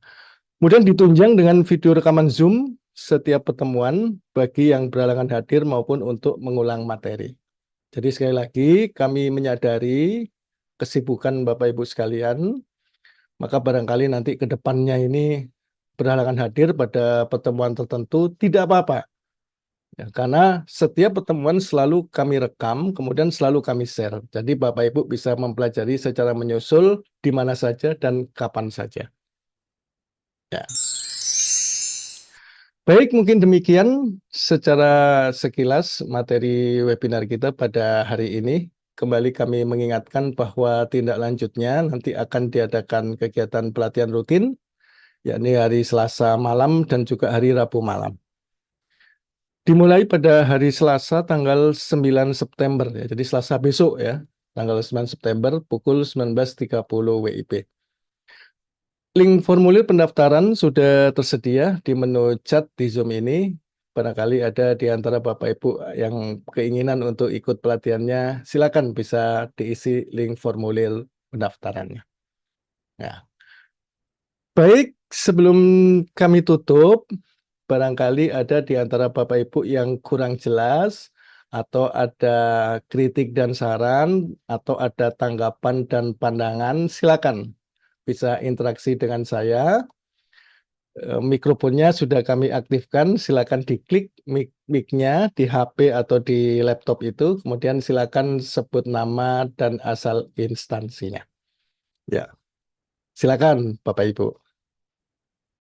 Kemudian ditunjang dengan video rekaman Zoom setiap pertemuan bagi yang berhalangan hadir maupun untuk mengulang materi. Jadi sekali lagi kami menyadari kesibukan Bapak Ibu sekalian, maka barangkali nanti ke depannya ini berhalangan hadir pada pertemuan tertentu tidak apa-apa. Ya, karena setiap pertemuan selalu kami rekam, kemudian selalu kami share. Jadi Bapak Ibu bisa mempelajari secara menyusul di mana saja dan kapan saja. Ya. Baik, mungkin demikian secara sekilas materi webinar kita pada hari ini. Kembali kami mengingatkan bahwa tindak lanjutnya nanti akan diadakan kegiatan pelatihan rutin, yakni hari Selasa malam dan juga hari Rabu malam. Dimulai pada hari Selasa tanggal 9 September, ya, jadi Selasa besok ya, tanggal 9 September pukul 19.30 WIB. Link formulir pendaftaran sudah tersedia di menu chat di Zoom ini. Barangkali ada di antara Bapak Ibu yang keinginan untuk ikut pelatihannya, silakan bisa diisi link formulir pendaftarannya. Ya. Baik, sebelum kami tutup, barangkali ada di antara Bapak Ibu yang kurang jelas, atau ada kritik dan saran, atau ada tanggapan dan pandangan, silakan bisa interaksi dengan saya. Mikrofonnya sudah kami aktifkan, silakan diklik mic-nya di HP atau di laptop itu, kemudian silakan sebut nama dan asal instansinya. Ya, silakan Bapak Ibu.